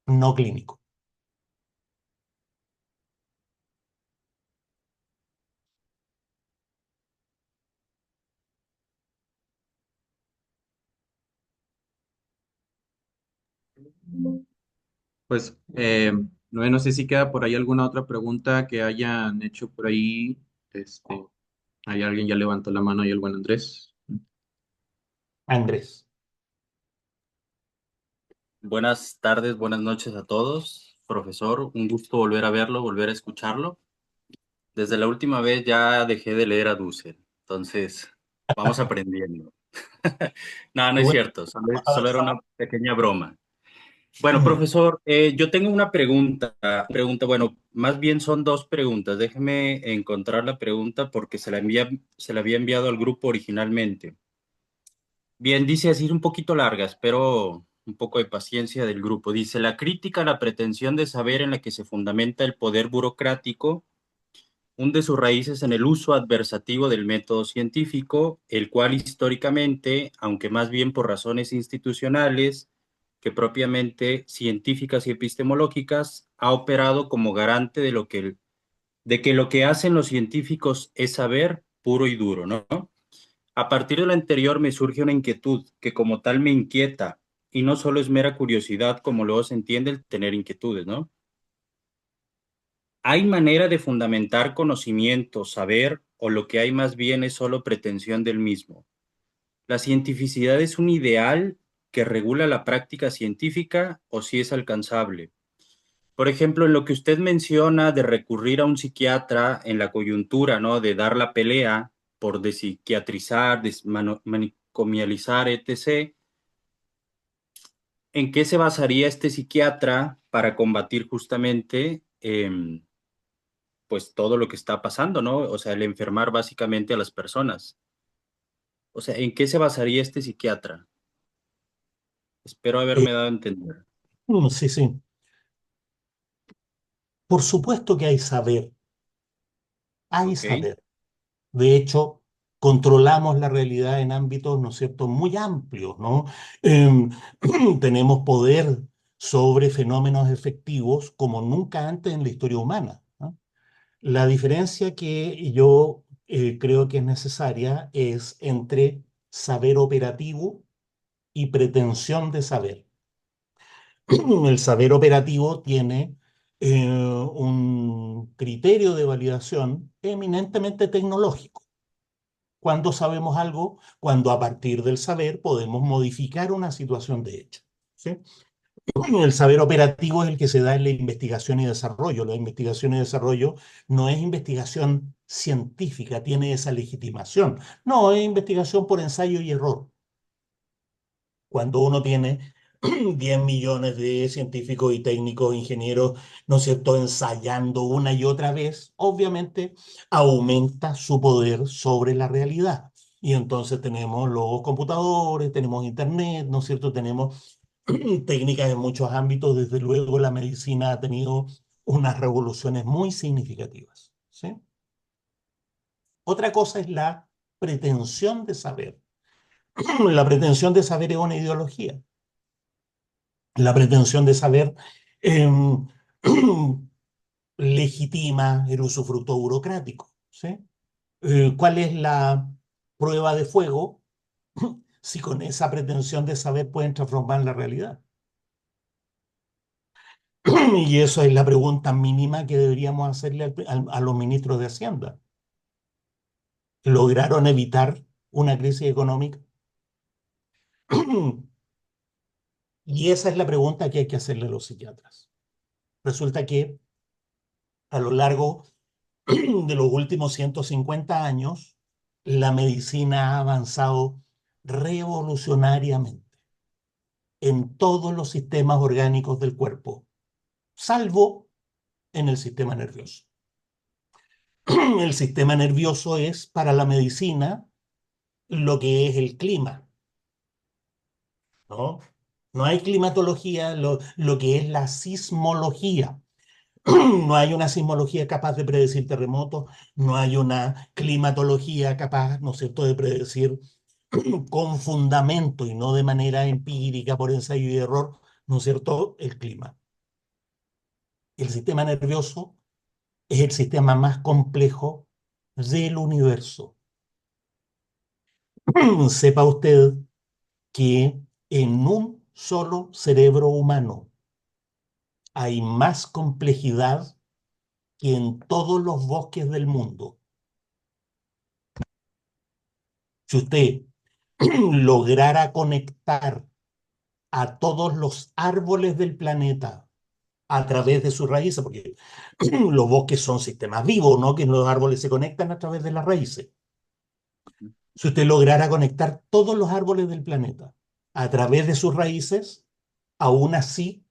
No clínico. Pues, no sé si queda por ahí alguna otra pregunta que hayan hecho por ahí. Hay alguien ya levantó la mano y el buen Andrés. Andrés. Buenas tardes, buenas noches a todos. Profesor, un gusto volver a verlo, volver a escucharlo. Desde la última vez ya dejé de leer a Dussel, entonces Vamos aprendiendo. No, no es Bueno, cierto, solo era avanzamos. una pequeña broma. Bueno, profesor, yo tengo una bueno, más bien son dos preguntas. Déjeme encontrar la pregunta porque se la había enviado al grupo originalmente. Bien, dice así, es un poquito larga, espero un poco de paciencia del grupo. Dice, la crítica a la pretensión de saber en la que se fundamenta el poder burocrático hunde sus raíces en el uso adversativo del método científico, el cual históricamente, aunque más bien por razones institucionales que propiamente científicas y epistemológicas, ha operado como garante de que lo que hacen los científicos es saber puro y duro, ¿no? A partir de lo anterior me surge una inquietud que como tal me inquieta y no solo es mera curiosidad como luego se entiende el tener inquietudes, ¿no? ¿Hay manera de fundamentar conocimiento, saber, o lo que hay más bien es solo pretensión del mismo? ¿La cientificidad es un ideal que regula la práctica científica o si es alcanzable? Por ejemplo, en lo que usted menciona de recurrir a un psiquiatra en la coyuntura, ¿no? De dar la pelea por despsiquiatrizar, desmanicomializar, etc. ¿En qué se basaría este psiquiatra para combatir justamente pues todo lo que está pasando, ¿no? O sea, el enfermar básicamente a las personas. O sea, ¿en qué se basaría este psiquiatra? Espero Eh, haberme dado a entender. sí, sí. Por supuesto que hay saber, hay ¿Ok? saber. De hecho, controlamos la realidad en ámbitos, ¿no es cierto?, muy amplios, ¿no? Em, tenemos poder sobre fenómenos efectivos como nunca antes en la historia humana, ¿no? La diferencia que yo creo que es necesaria es entre saber operativo y pretensión de saber. El saber operativo tiene un criterio de validación eminentemente tecnológico. Cuando sabemos algo, cuando a partir del saber podemos modificar una situación de hecho, ¿sí? El saber operativo es el que se da en la investigación y desarrollo. La investigación y desarrollo no es investigación científica, tiene esa legitimación. No, es investigación por ensayo y error. Cuando uno tiene 10 millones de científicos y técnicos, ingenieros, ¿no es cierto?, ensayando una y otra vez, obviamente aumenta su poder sobre la realidad. Y entonces tenemos los computadores, tenemos internet, ¿no es cierto?, tenemos técnicas en muchos ámbitos. Desde luego la medicina ha tenido unas revoluciones muy significativas, ¿sí? Otra cosa es la pretensión de saber. La pretensión de saber es una ideología. La pretensión de saber em, legitima el usufructo burocrático, ¿sí? ¿Cuál es la prueba de fuego si con esa pretensión de saber pueden transformar la realidad? Y eso es la pregunta mínima que deberíamos hacerle a los ministros de Hacienda. ¿Lograron evitar una crisis económica? Y esa es la pregunta que hay que hacerle a los psiquiatras. Resulta que a lo largo de los últimos 150 años, la medicina ha avanzado revolucionariamente en todos los sistemas orgánicos del cuerpo, salvo en el sistema nervioso. El sistema nervioso es para la medicina lo que es el clima, ¿no? No hay climatología, lo que es la sismología. No hay una sismología capaz de predecir terremotos, no hay una climatología capaz, ¿no es cierto?, de predecir con fundamento y no de manera empírica por ensayo y error, ¿no es cierto?, el clima. El sistema nervioso es el sistema más complejo del universo. Sepa usted que en un solo cerebro humano hay más complejidad que en todos los bosques del mundo. Si usted lograra conectar a todos los árboles del planeta a través de sus raíces, porque los bosques son sistemas vivos, ¿no?, que los árboles se conectan a través de las raíces. Si usted lograra conectar todos los árboles del planeta a través de sus raíces, aún así,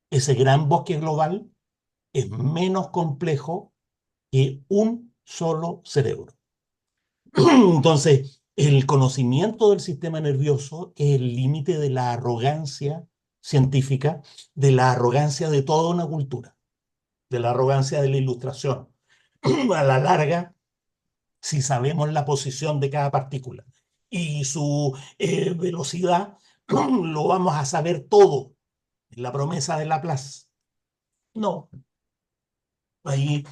ese gran bosque global es menos complejo que un solo cerebro. Entonces, el conocimiento del sistema nervioso es el límite de la arrogancia científica, de la arrogancia de toda una cultura, de la arrogancia de la ilustración. A la larga, si sabemos la posición de cada partícula y su velocidad, lo vamos a saber todo. La promesa de Laplace. No, ahí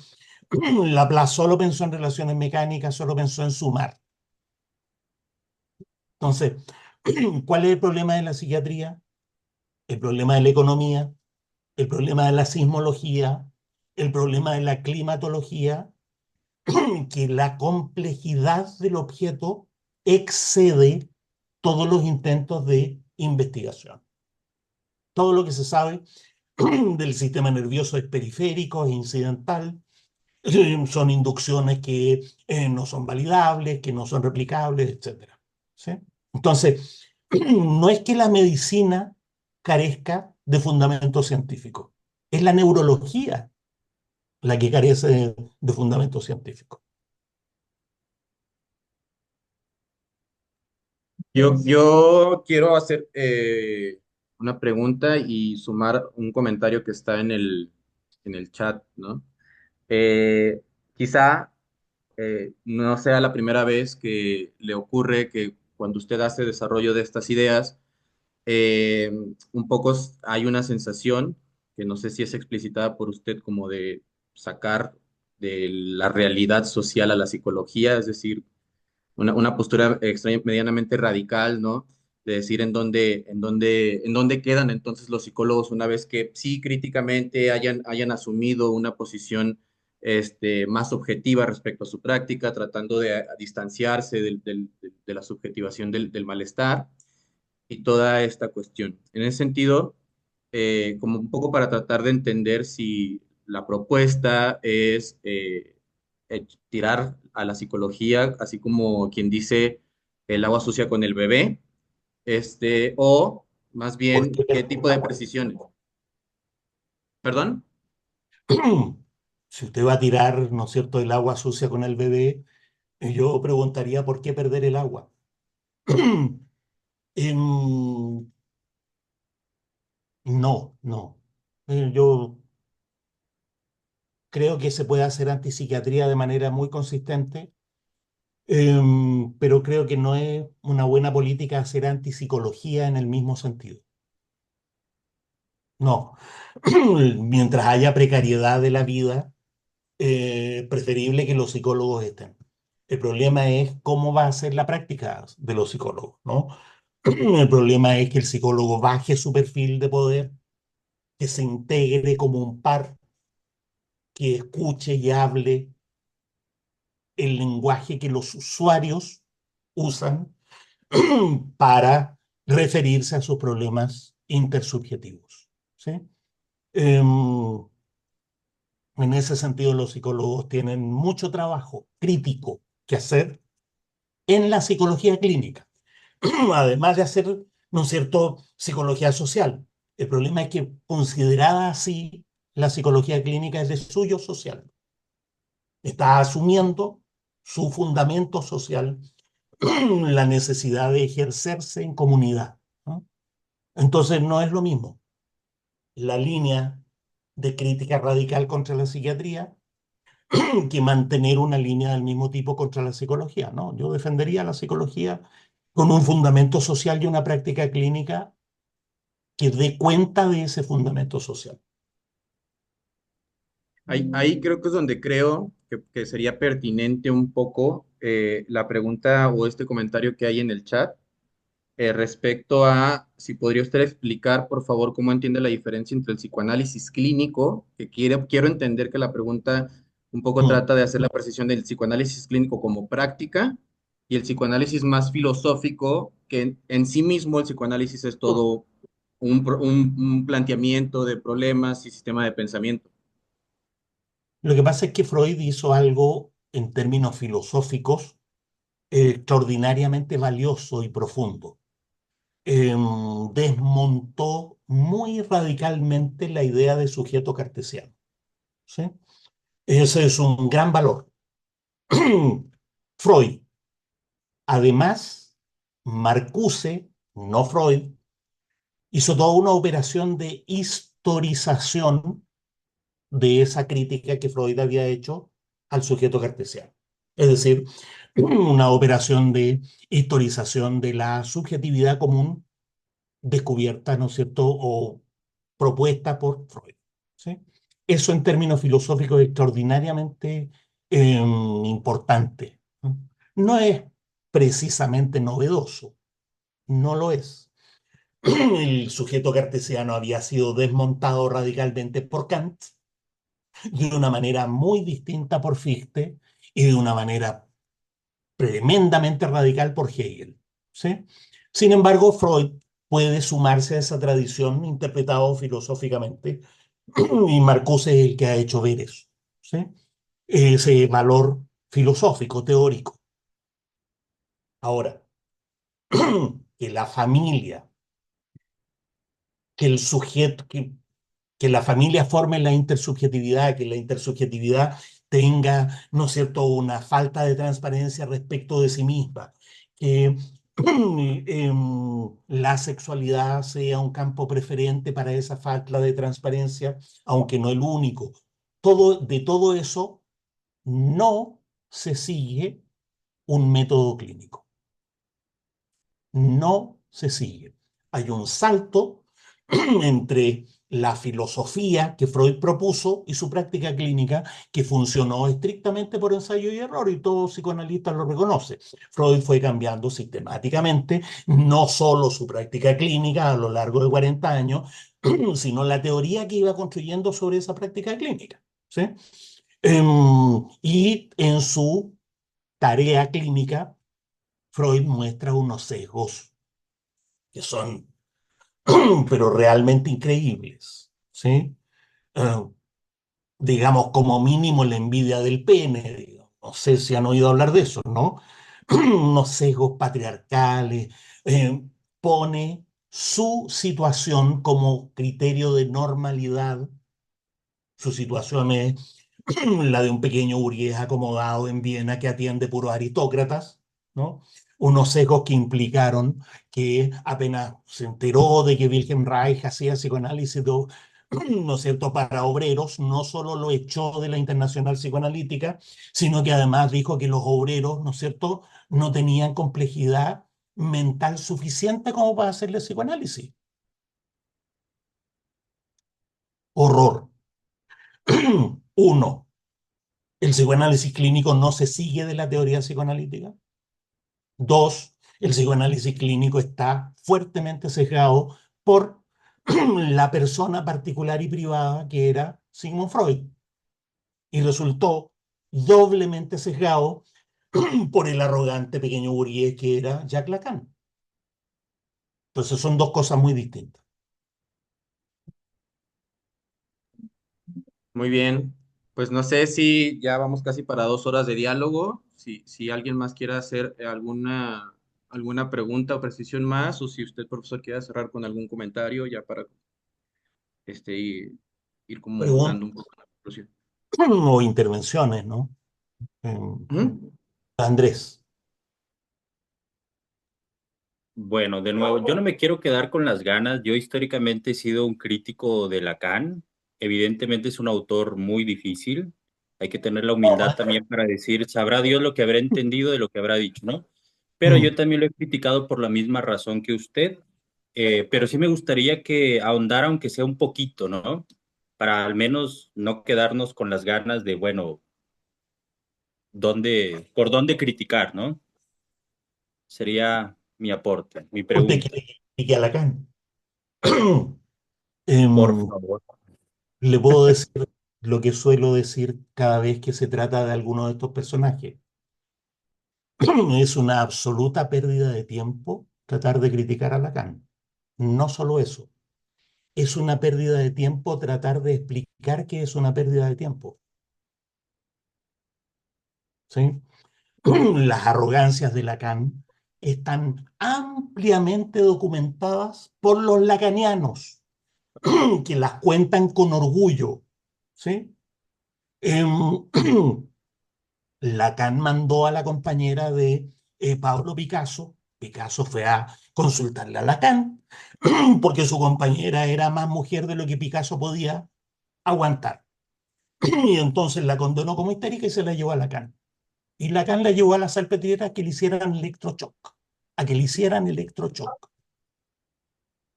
Laplace solo pensó en relaciones mecánicas, solo pensó en sumar. Entonces, ¿cuál es el problema de la psiquiatría? El problema de la economía, el problema de la sismología, el problema de la climatología, que la complejidad del objeto excede todos los intentos de investigación. Todo lo que se sabe del sistema nervioso es periférico, es incidental, son inducciones que no son validables, que no son replicables, etc. ¿Sí? Entonces, no es que la medicina carezca de fundamento científico, es la neurología la que carece de fundamento científico. Yo quiero hacer una pregunta y sumar un comentario que está en el chat, ¿no? Eh, Quizá no sea la primera vez que le ocurre que cuando usted hace desarrollo de estas ideas, eh, un poco hay una sensación que no sé si es explicitada por usted como de sacar de la realidad social a la psicología, es decir, una postura medianamente radical, ¿no? De decir en dónde quedan entonces los psicólogos una vez que sí críticamente hayan asumido una posición más objetiva respecto a su práctica, tratando de distanciarse de la subjetivación del malestar y toda esta cuestión. En ese sentido, como un poco para tratar de entender si la propuesta es tirar a la psicología, así como quien dice el agua sucia con el bebé, o más bien qué tipo de precisiones. ¿Perdón? Si usted va a tirar, ¿no es cierto?, el agua sucia con el bebé, yo preguntaría por qué perder el agua. Em, no, no. Yo creo que se puede hacer antipsiquiatría de manera muy consistente, pero creo que no es una buena política hacer antipsicología en el mismo sentido. No. Mientras haya precariedad de la vida, preferible que los psicólogos estén. El problema es cómo va a ser la práctica de los psicólogos, ¿no? El problema es que el psicólogo baje su perfil de poder, que se integre como un par, que escuche y hable el lenguaje que los usuarios usan para referirse a sus problemas intersubjetivos. ¿Sí? En ese sentido, los psicólogos tienen mucho trabajo crítico que hacer en la psicología clínica, además de hacer, ¿no es cierto?, psicología social. El problema es que, considerada así, la psicología clínica es de suyo social. Está asumiendo su fundamento social, la necesidad de ejercerse en comunidad, ¿no? Entonces, no es lo mismo la línea de crítica radical contra la psiquiatría que mantener una línea del mismo tipo contra la psicología, ¿no? Yo defendería la psicología con un fundamento social y una práctica clínica que dé cuenta de ese fundamento social. Ahí creo que es donde creo que sería pertinente un poco la pregunta o este comentario que hay en el chat respecto a si podría usted explicar, por favor, cómo entiende la diferencia entre el psicoanálisis clínico, que quiero entender que la pregunta un poco trata de hacer la precisión del psicoanálisis clínico como práctica y el psicoanálisis más filosófico, que en sí mismo el psicoanálisis es todo un planteamiento de problemas y sistema de pensamiento. Lo que pasa es que Freud hizo algo en términos filosóficos extraordinariamente valioso y profundo. Desmontó muy radicalmente la idea de sujeto cartesiano. ¿Sí? Ese es un gran valor. Freud, además, Marcuse, no Freud, hizo toda una operación de historización de esa crítica que Freud había hecho al sujeto cartesiano. Es decir, una operación de historización de la subjetividad común descubierta, ¿no es cierto?, o propuesta por Freud. ¿Sí? Eso en términos filosóficos es extraordinariamente importante. ¿No? No es precisamente novedoso, no lo es. El sujeto cartesiano había sido desmontado radicalmente por Kant, de una manera muy distinta por Fichte y de una manera tremendamente radical por Hegel. ¿Sí? Sin embargo, Freud puede sumarse a esa tradición interpretado filosóficamente y Marcuse es el que ha hecho ver eso. ¿Sí? Ese valor filosófico, teórico. Ahora, que la familia, que el sujeto, que la familia forme la intersubjetividad, que la intersubjetividad tenga, ¿no es cierto?, una falta de transparencia respecto de sí misma, que la sexualidad sea un campo preferente para esa falta de transparencia, aunque no el único. De todo eso no se sigue un método clínico. No se sigue. Hay un salto entre la filosofía que Freud propuso y su práctica clínica, que funcionó estrictamente por ensayo y error, y todo psicoanalista lo reconoce. Freud fue cambiando sistemáticamente no solo su práctica clínica a lo largo de 40 años, sino la teoría que iba construyendo sobre esa práctica clínica. ¿Sí? Y en su tarea clínica, Freud muestra unos sesgos que son pero realmente increíbles, ¿sí? Eh, digamos, como mínimo la envidia del pene, digo. No sé si han oído hablar de eso, ¿no? Unos sesgos patriarcales, pone su situación como criterio de normalidad. Su situación es la de un pequeño burgués acomodado en Viena que atiende puros aristócratas, ¿no? Unos sesgos que implicaron que apenas se enteró de que Wilhelm Reich hacía psicoanálisis, ¿no es cierto?, para obreros, no solo lo echó de la Internacional Psicoanalítica, sino que además dijo que los obreros, ¿no es cierto?, no tenían complejidad mental suficiente como para hacerle psicoanálisis. Horror. Uno, el psicoanálisis clínico no se sigue de la teoría psicoanalítica. Dos, el psicoanálisis clínico está fuertemente sesgado por la persona particular y privada que era Sigmund Freud. Y resultó doblemente sesgado por el arrogante pequeño burgués que era Jacques Lacan. Entonces son dos cosas muy distintas. Muy bien. Pues no sé si ya vamos casi para 2 horas de diálogo. Si alguien más quiere hacer alguna pregunta o precisión más, o si usted, profesor, quiere cerrar con algún comentario ya para ir como Preguntas dando un poco la conclusión. o intervenciones, ¿no? Ujú. Andrés. Bueno, de nuevo, yo no me quiero quedar con las ganas. Yo históricamente he sido un crítico de Lacan. Evidentemente es un autor muy difícil. Hay que tener la humildad también para decir, sabrá Dios lo que habrá entendido de lo que habrá dicho, ¿no? Pero yo también lo he criticado por la misma razón que usted. Pero sí me gustaría que ahondara, aunque sea un poquito, ¿no? Para al menos no quedarnos con las ganas de, bueno, por dónde criticar, ¿no? Sería mi aporte, mi Usted pregunta. quiere que critique a Lacan. Por Em, favor. le puedo decir lo que suelo decir cada vez que se trata de alguno de estos personajes. Es una absoluta pérdida de tiempo tratar de criticar a Lacan. No solo eso, es una pérdida de tiempo tratar de explicar que es una pérdida de tiempo. ¿Sí? las arrogancias de Lacan están ampliamente documentadas por los lacanianos, que las cuentan con orgullo, ¿sí? Em, Lacan mandó a la compañera de Pablo Picasso. Picasso fue a consultarle a Lacan, porque su compañera era más mujer de lo que Picasso podía aguantar. Y entonces la condenó como histérica y se la llevó a Lacan. Y Lacan la llevó a la salpetridera a que le hicieran electroshock, a que le hicieran electroshock.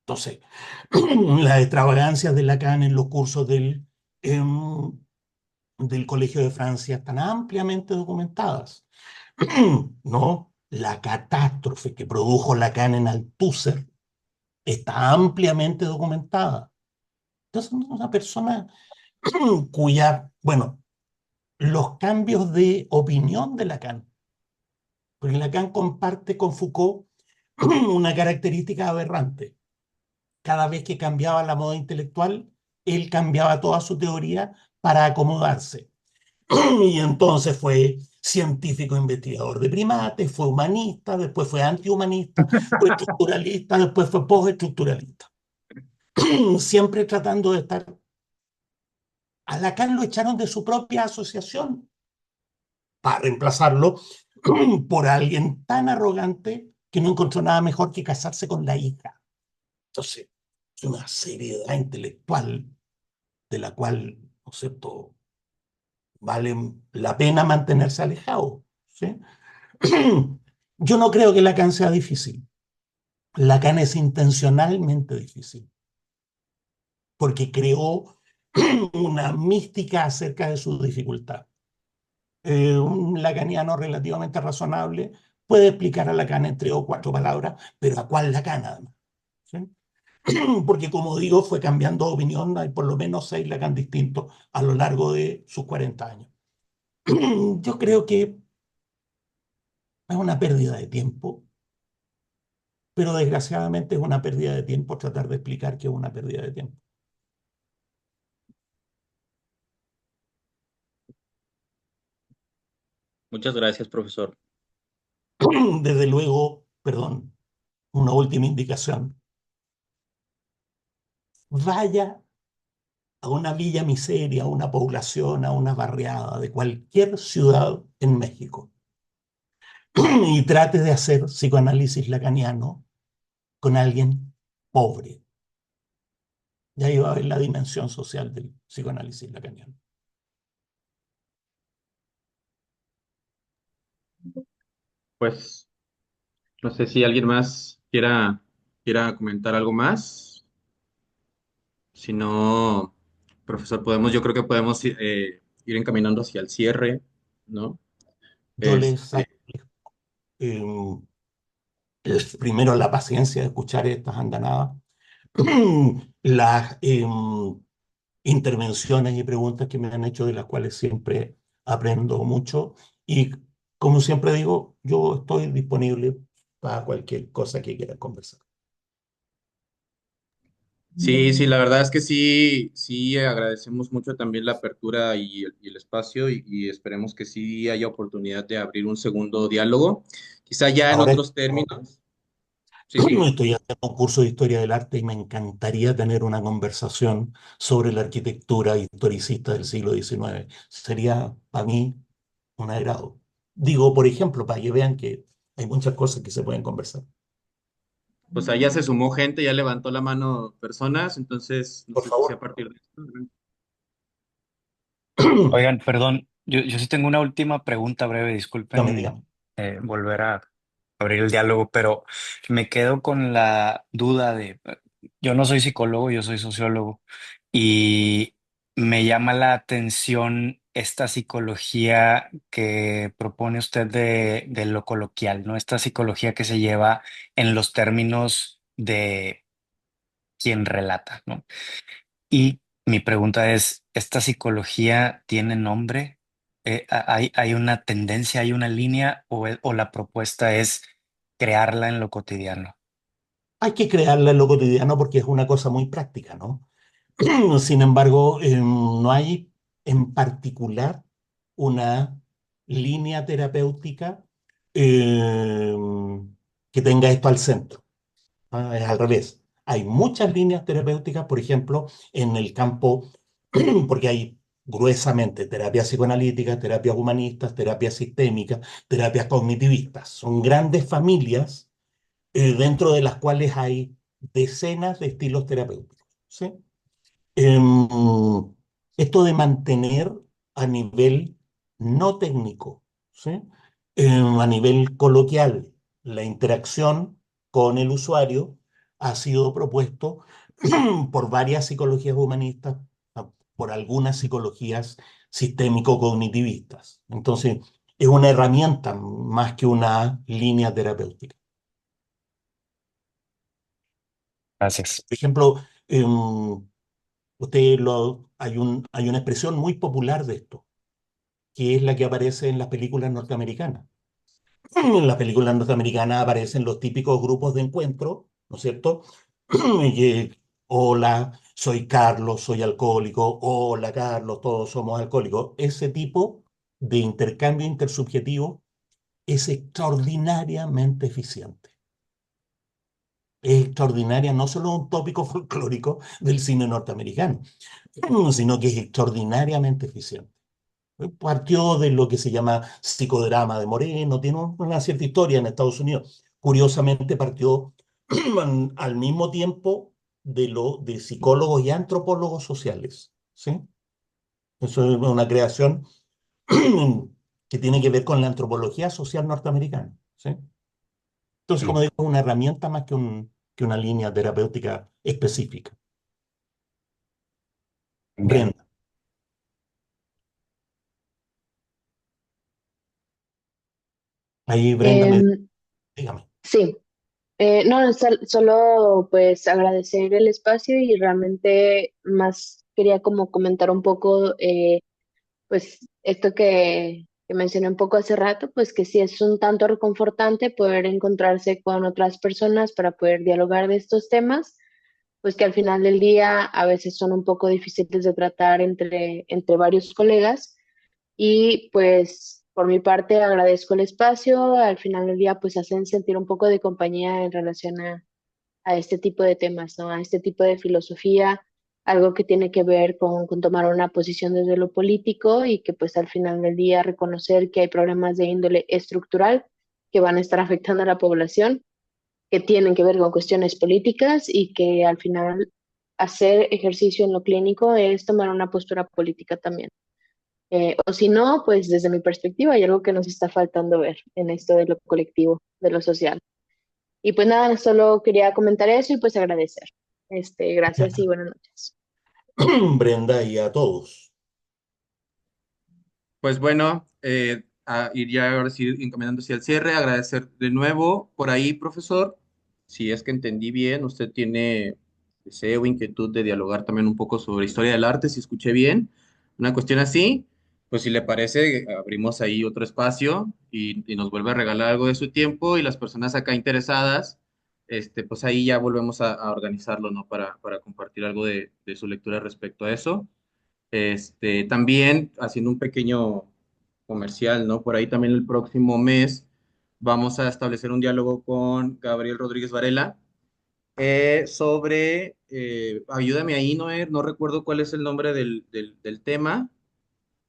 Entonces, las extravagancias de Lacan en los cursos del Colegio de Francia están ampliamente documentadas. ¿No? La catástrofe que produjo Lacan en Althusser está ampliamente documentada. Entonces, una persona cuya, los cambios de opinión de Lacan, porque Lacan comparte con Foucault una característica aberrante. Cada vez que cambiaba la moda intelectual, él cambiaba toda su teoría para acomodarse. Y entonces fue científico investigador de primates, fue humanista, después fue antihumanista, fue estructuralista, después fue postestructuralista. Siempre tratando de estar... A Lacan lo echaron de su propia asociación para reemplazarlo por alguien tan arrogante que no encontró nada mejor que casarse con la hija. Entonces, es una seriedad intelectual de la cual, ¿no es cierto?, vale la pena mantenerse alejado, ¿sí? Yo no creo que Lacan sea difícil. Lacan es intencionalmente difícil, porque creó una mística acerca de su dificultad. Un lacaniano relativamente razonable puede explicar a Lacan en 3 o 4 palabras, pero ¿a cuál Lacan además? ¿Sí? Porque como digo, fue cambiando de opinión, hay por lo menos 6 Lacan distintos a lo largo de sus 40 años. Yo creo que es una pérdida de tiempo, pero desgraciadamente es una pérdida de tiempo tratar de explicar que es una pérdida de tiempo. Muchas gracias, profesor. Desde luego, perdón, una última indicación. Vaya a una villa miseria, a una población, a una barriada de cualquier ciudad en México y trate de hacer psicoanálisis lacaniano con alguien pobre. Ya iba a ver la dimensión social del psicoanálisis lacaniano. Pues no sé si alguien más quiera comentar algo más. Si no, profesor, yo creo que podemos ir encaminando hacia el cierre, ¿no? Yo les Este, primero la paciencia de escuchar estas andanadas, las intervenciones y preguntas que me han hecho, de las cuales siempre aprendo mucho. Y como siempre digo, yo estoy disponible para cualquier cosa que quieran conversar. sí, la verdad es que sí, agradecemos mucho también la apertura y el espacio y esperemos que sí haya oportunidad de abrir un segundo diálogo, quizá ya en Ahora otros términos. Sí. estoy haciendo un curso de historia del arte y me encantaría tener una conversación sobre la arquitectura historicista del siglo XIX. Sería para mí un agrado. Digo, por ejemplo, para que vean que hay muchas cosas que se pueden conversar. Pues allá se sumó gente, ya levantó la mano personas, entonces no Por sé si a favor. partir de esto. Oigan, perdón, yo sí tengo una última pregunta breve, Dígame, dígame. disculpen volver a abrir el diálogo, pero me quedo con la duda de, yo no soy psicólogo, yo soy sociólogo, y me llama la atención esta psicología que propone usted de lo coloquial, ¿no? Esta psicología que se lleva en los términos de quien relata, ¿no? Y mi pregunta es, ¿esta psicología tiene nombre? ¿Hay una tendencia, hay una línea o la propuesta es crearla en lo cotidiano? Hay que crearla en lo cotidiano porque es una cosa muy práctica, ¿no? Sin embargo, no hay en particular una línea terapéutica eh, que tenga esto al centro. Es al revés. Hay muchas líneas terapéuticas, por ejemplo, en el campo, porque hay gruesamente terapias psicoanalíticas, terapias humanistas, terapias sistémicas, terapias cognitivistas. Son grandes familias dentro de las cuales hay decenas de estilos terapéuticos. ¿Sí? Em, Esto de mantener a nivel no técnico, ¿sí? A nivel coloquial, la interacción con el usuario ha sido propuesto por varias psicologías humanistas, por algunas psicologías sistémico-cognitivistas. Entonces, es una herramienta más que una línea terapéutica. Gracias. Por ejemplo, hay una expresión muy popular de esto, que es la que aparece en las películas norteamericanas. En las películas norteamericanas aparecen los típicos grupos de encuentro, ¿no es cierto? Hola, soy Carlos, soy alcohólico. Hola, Carlos, todos somos alcohólicos. Ese tipo de intercambio intersubjetivo es extraordinariamente eficiente. Es extraordinaria, no solo un tópico folclórico del cine norteamericano, sino que es extraordinariamente eficiente. Partió de lo que se llama psicodrama de Moreno, tiene una cierta historia en Estados Unidos. Curiosamente partió al mismo tiempo de psicólogos y antropólogos sociales, ¿sí? Eso es una creación que tiene que ver con la antropología social norteamericana, ¿sí? Entonces, como digo, es una herramienta más que una línea terapéutica específica. Bien. Brenda, ahí Brenda dígame. Sí, no, solo pues agradecer el espacio y realmente más quería como comentar un poco, pues esto que mencioné un poco hace rato, pues que sí es un tanto reconfortante poder encontrarse con otras personas para poder dialogar de estos temas, pues que al final del día a veces son un poco difíciles de tratar entre varios colegas. Y pues por mi parte agradezco el espacio, al final del día pues hacen sentir un poco de compañía en relación a este tipo de temas, ¿no? A este tipo de filosofía, algo que tiene que ver con tomar una posición desde lo político y que pues al final del día reconocer que hay problemas de índole estructural que van a estar afectando a la población, que tienen que ver con cuestiones políticas y que al final hacer ejercicio en lo clínico es tomar una postura política también. O si no, pues desde mi perspectiva hay algo que nos está faltando ver en esto de lo colectivo, de lo social. Y pues nada, solo quería comentar eso y pues agradecer. Gracias y buenas noches. Brenda y a todos. Pues bueno, a ir ya ahora sí encaminando hacia el cierre, agradecer de nuevo por ahí, profesor. Si es que entendí bien, usted tiene deseo o inquietud de dialogar también un poco sobre historia del arte, si escuché bien. Una cuestión así, pues si le parece, abrimos ahí otro espacio y nos vuelve a regalar algo de su tiempo y las personas acá interesadas, pues ahí ya volvemos a organizarlo, ¿no? Para compartir algo de su lectura respecto a eso. También haciendo un pequeño comercial, ¿no? Por ahí también el próximo mes vamos a establecer un diálogo con Gabriel Rodríguez Varela sobre, ayúdame ahí, Noé, no recuerdo cuál es el nombre del tema.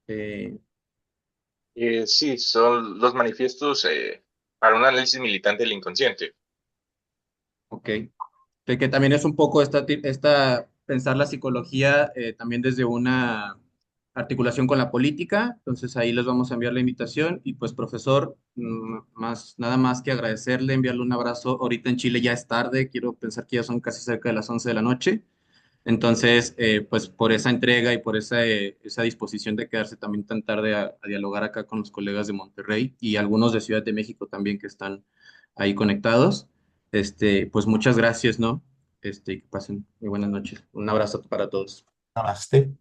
Eh, Sí, son los manifiestos para un análisis militante del inconsciente. ok. De que también es un poco pensar la psicología también desde una articulación con la política. Entonces ahí les vamos a enviar la invitación y pues profesor, nada más que agradecerle, enviarle un abrazo. Ahorita en Chile ya es tarde, quiero pensar que ya son casi cerca de las 11 de la noche. Entonces, pues por esa entrega y por esa disposición de quedarse también tan tarde a dialogar acá con los colegas de Monterrey y algunos de Ciudad de México también que están ahí conectados, pues muchas gracias, ¿no? Y que pasen muy buenas noches. Un abrazo para todos. Namaste.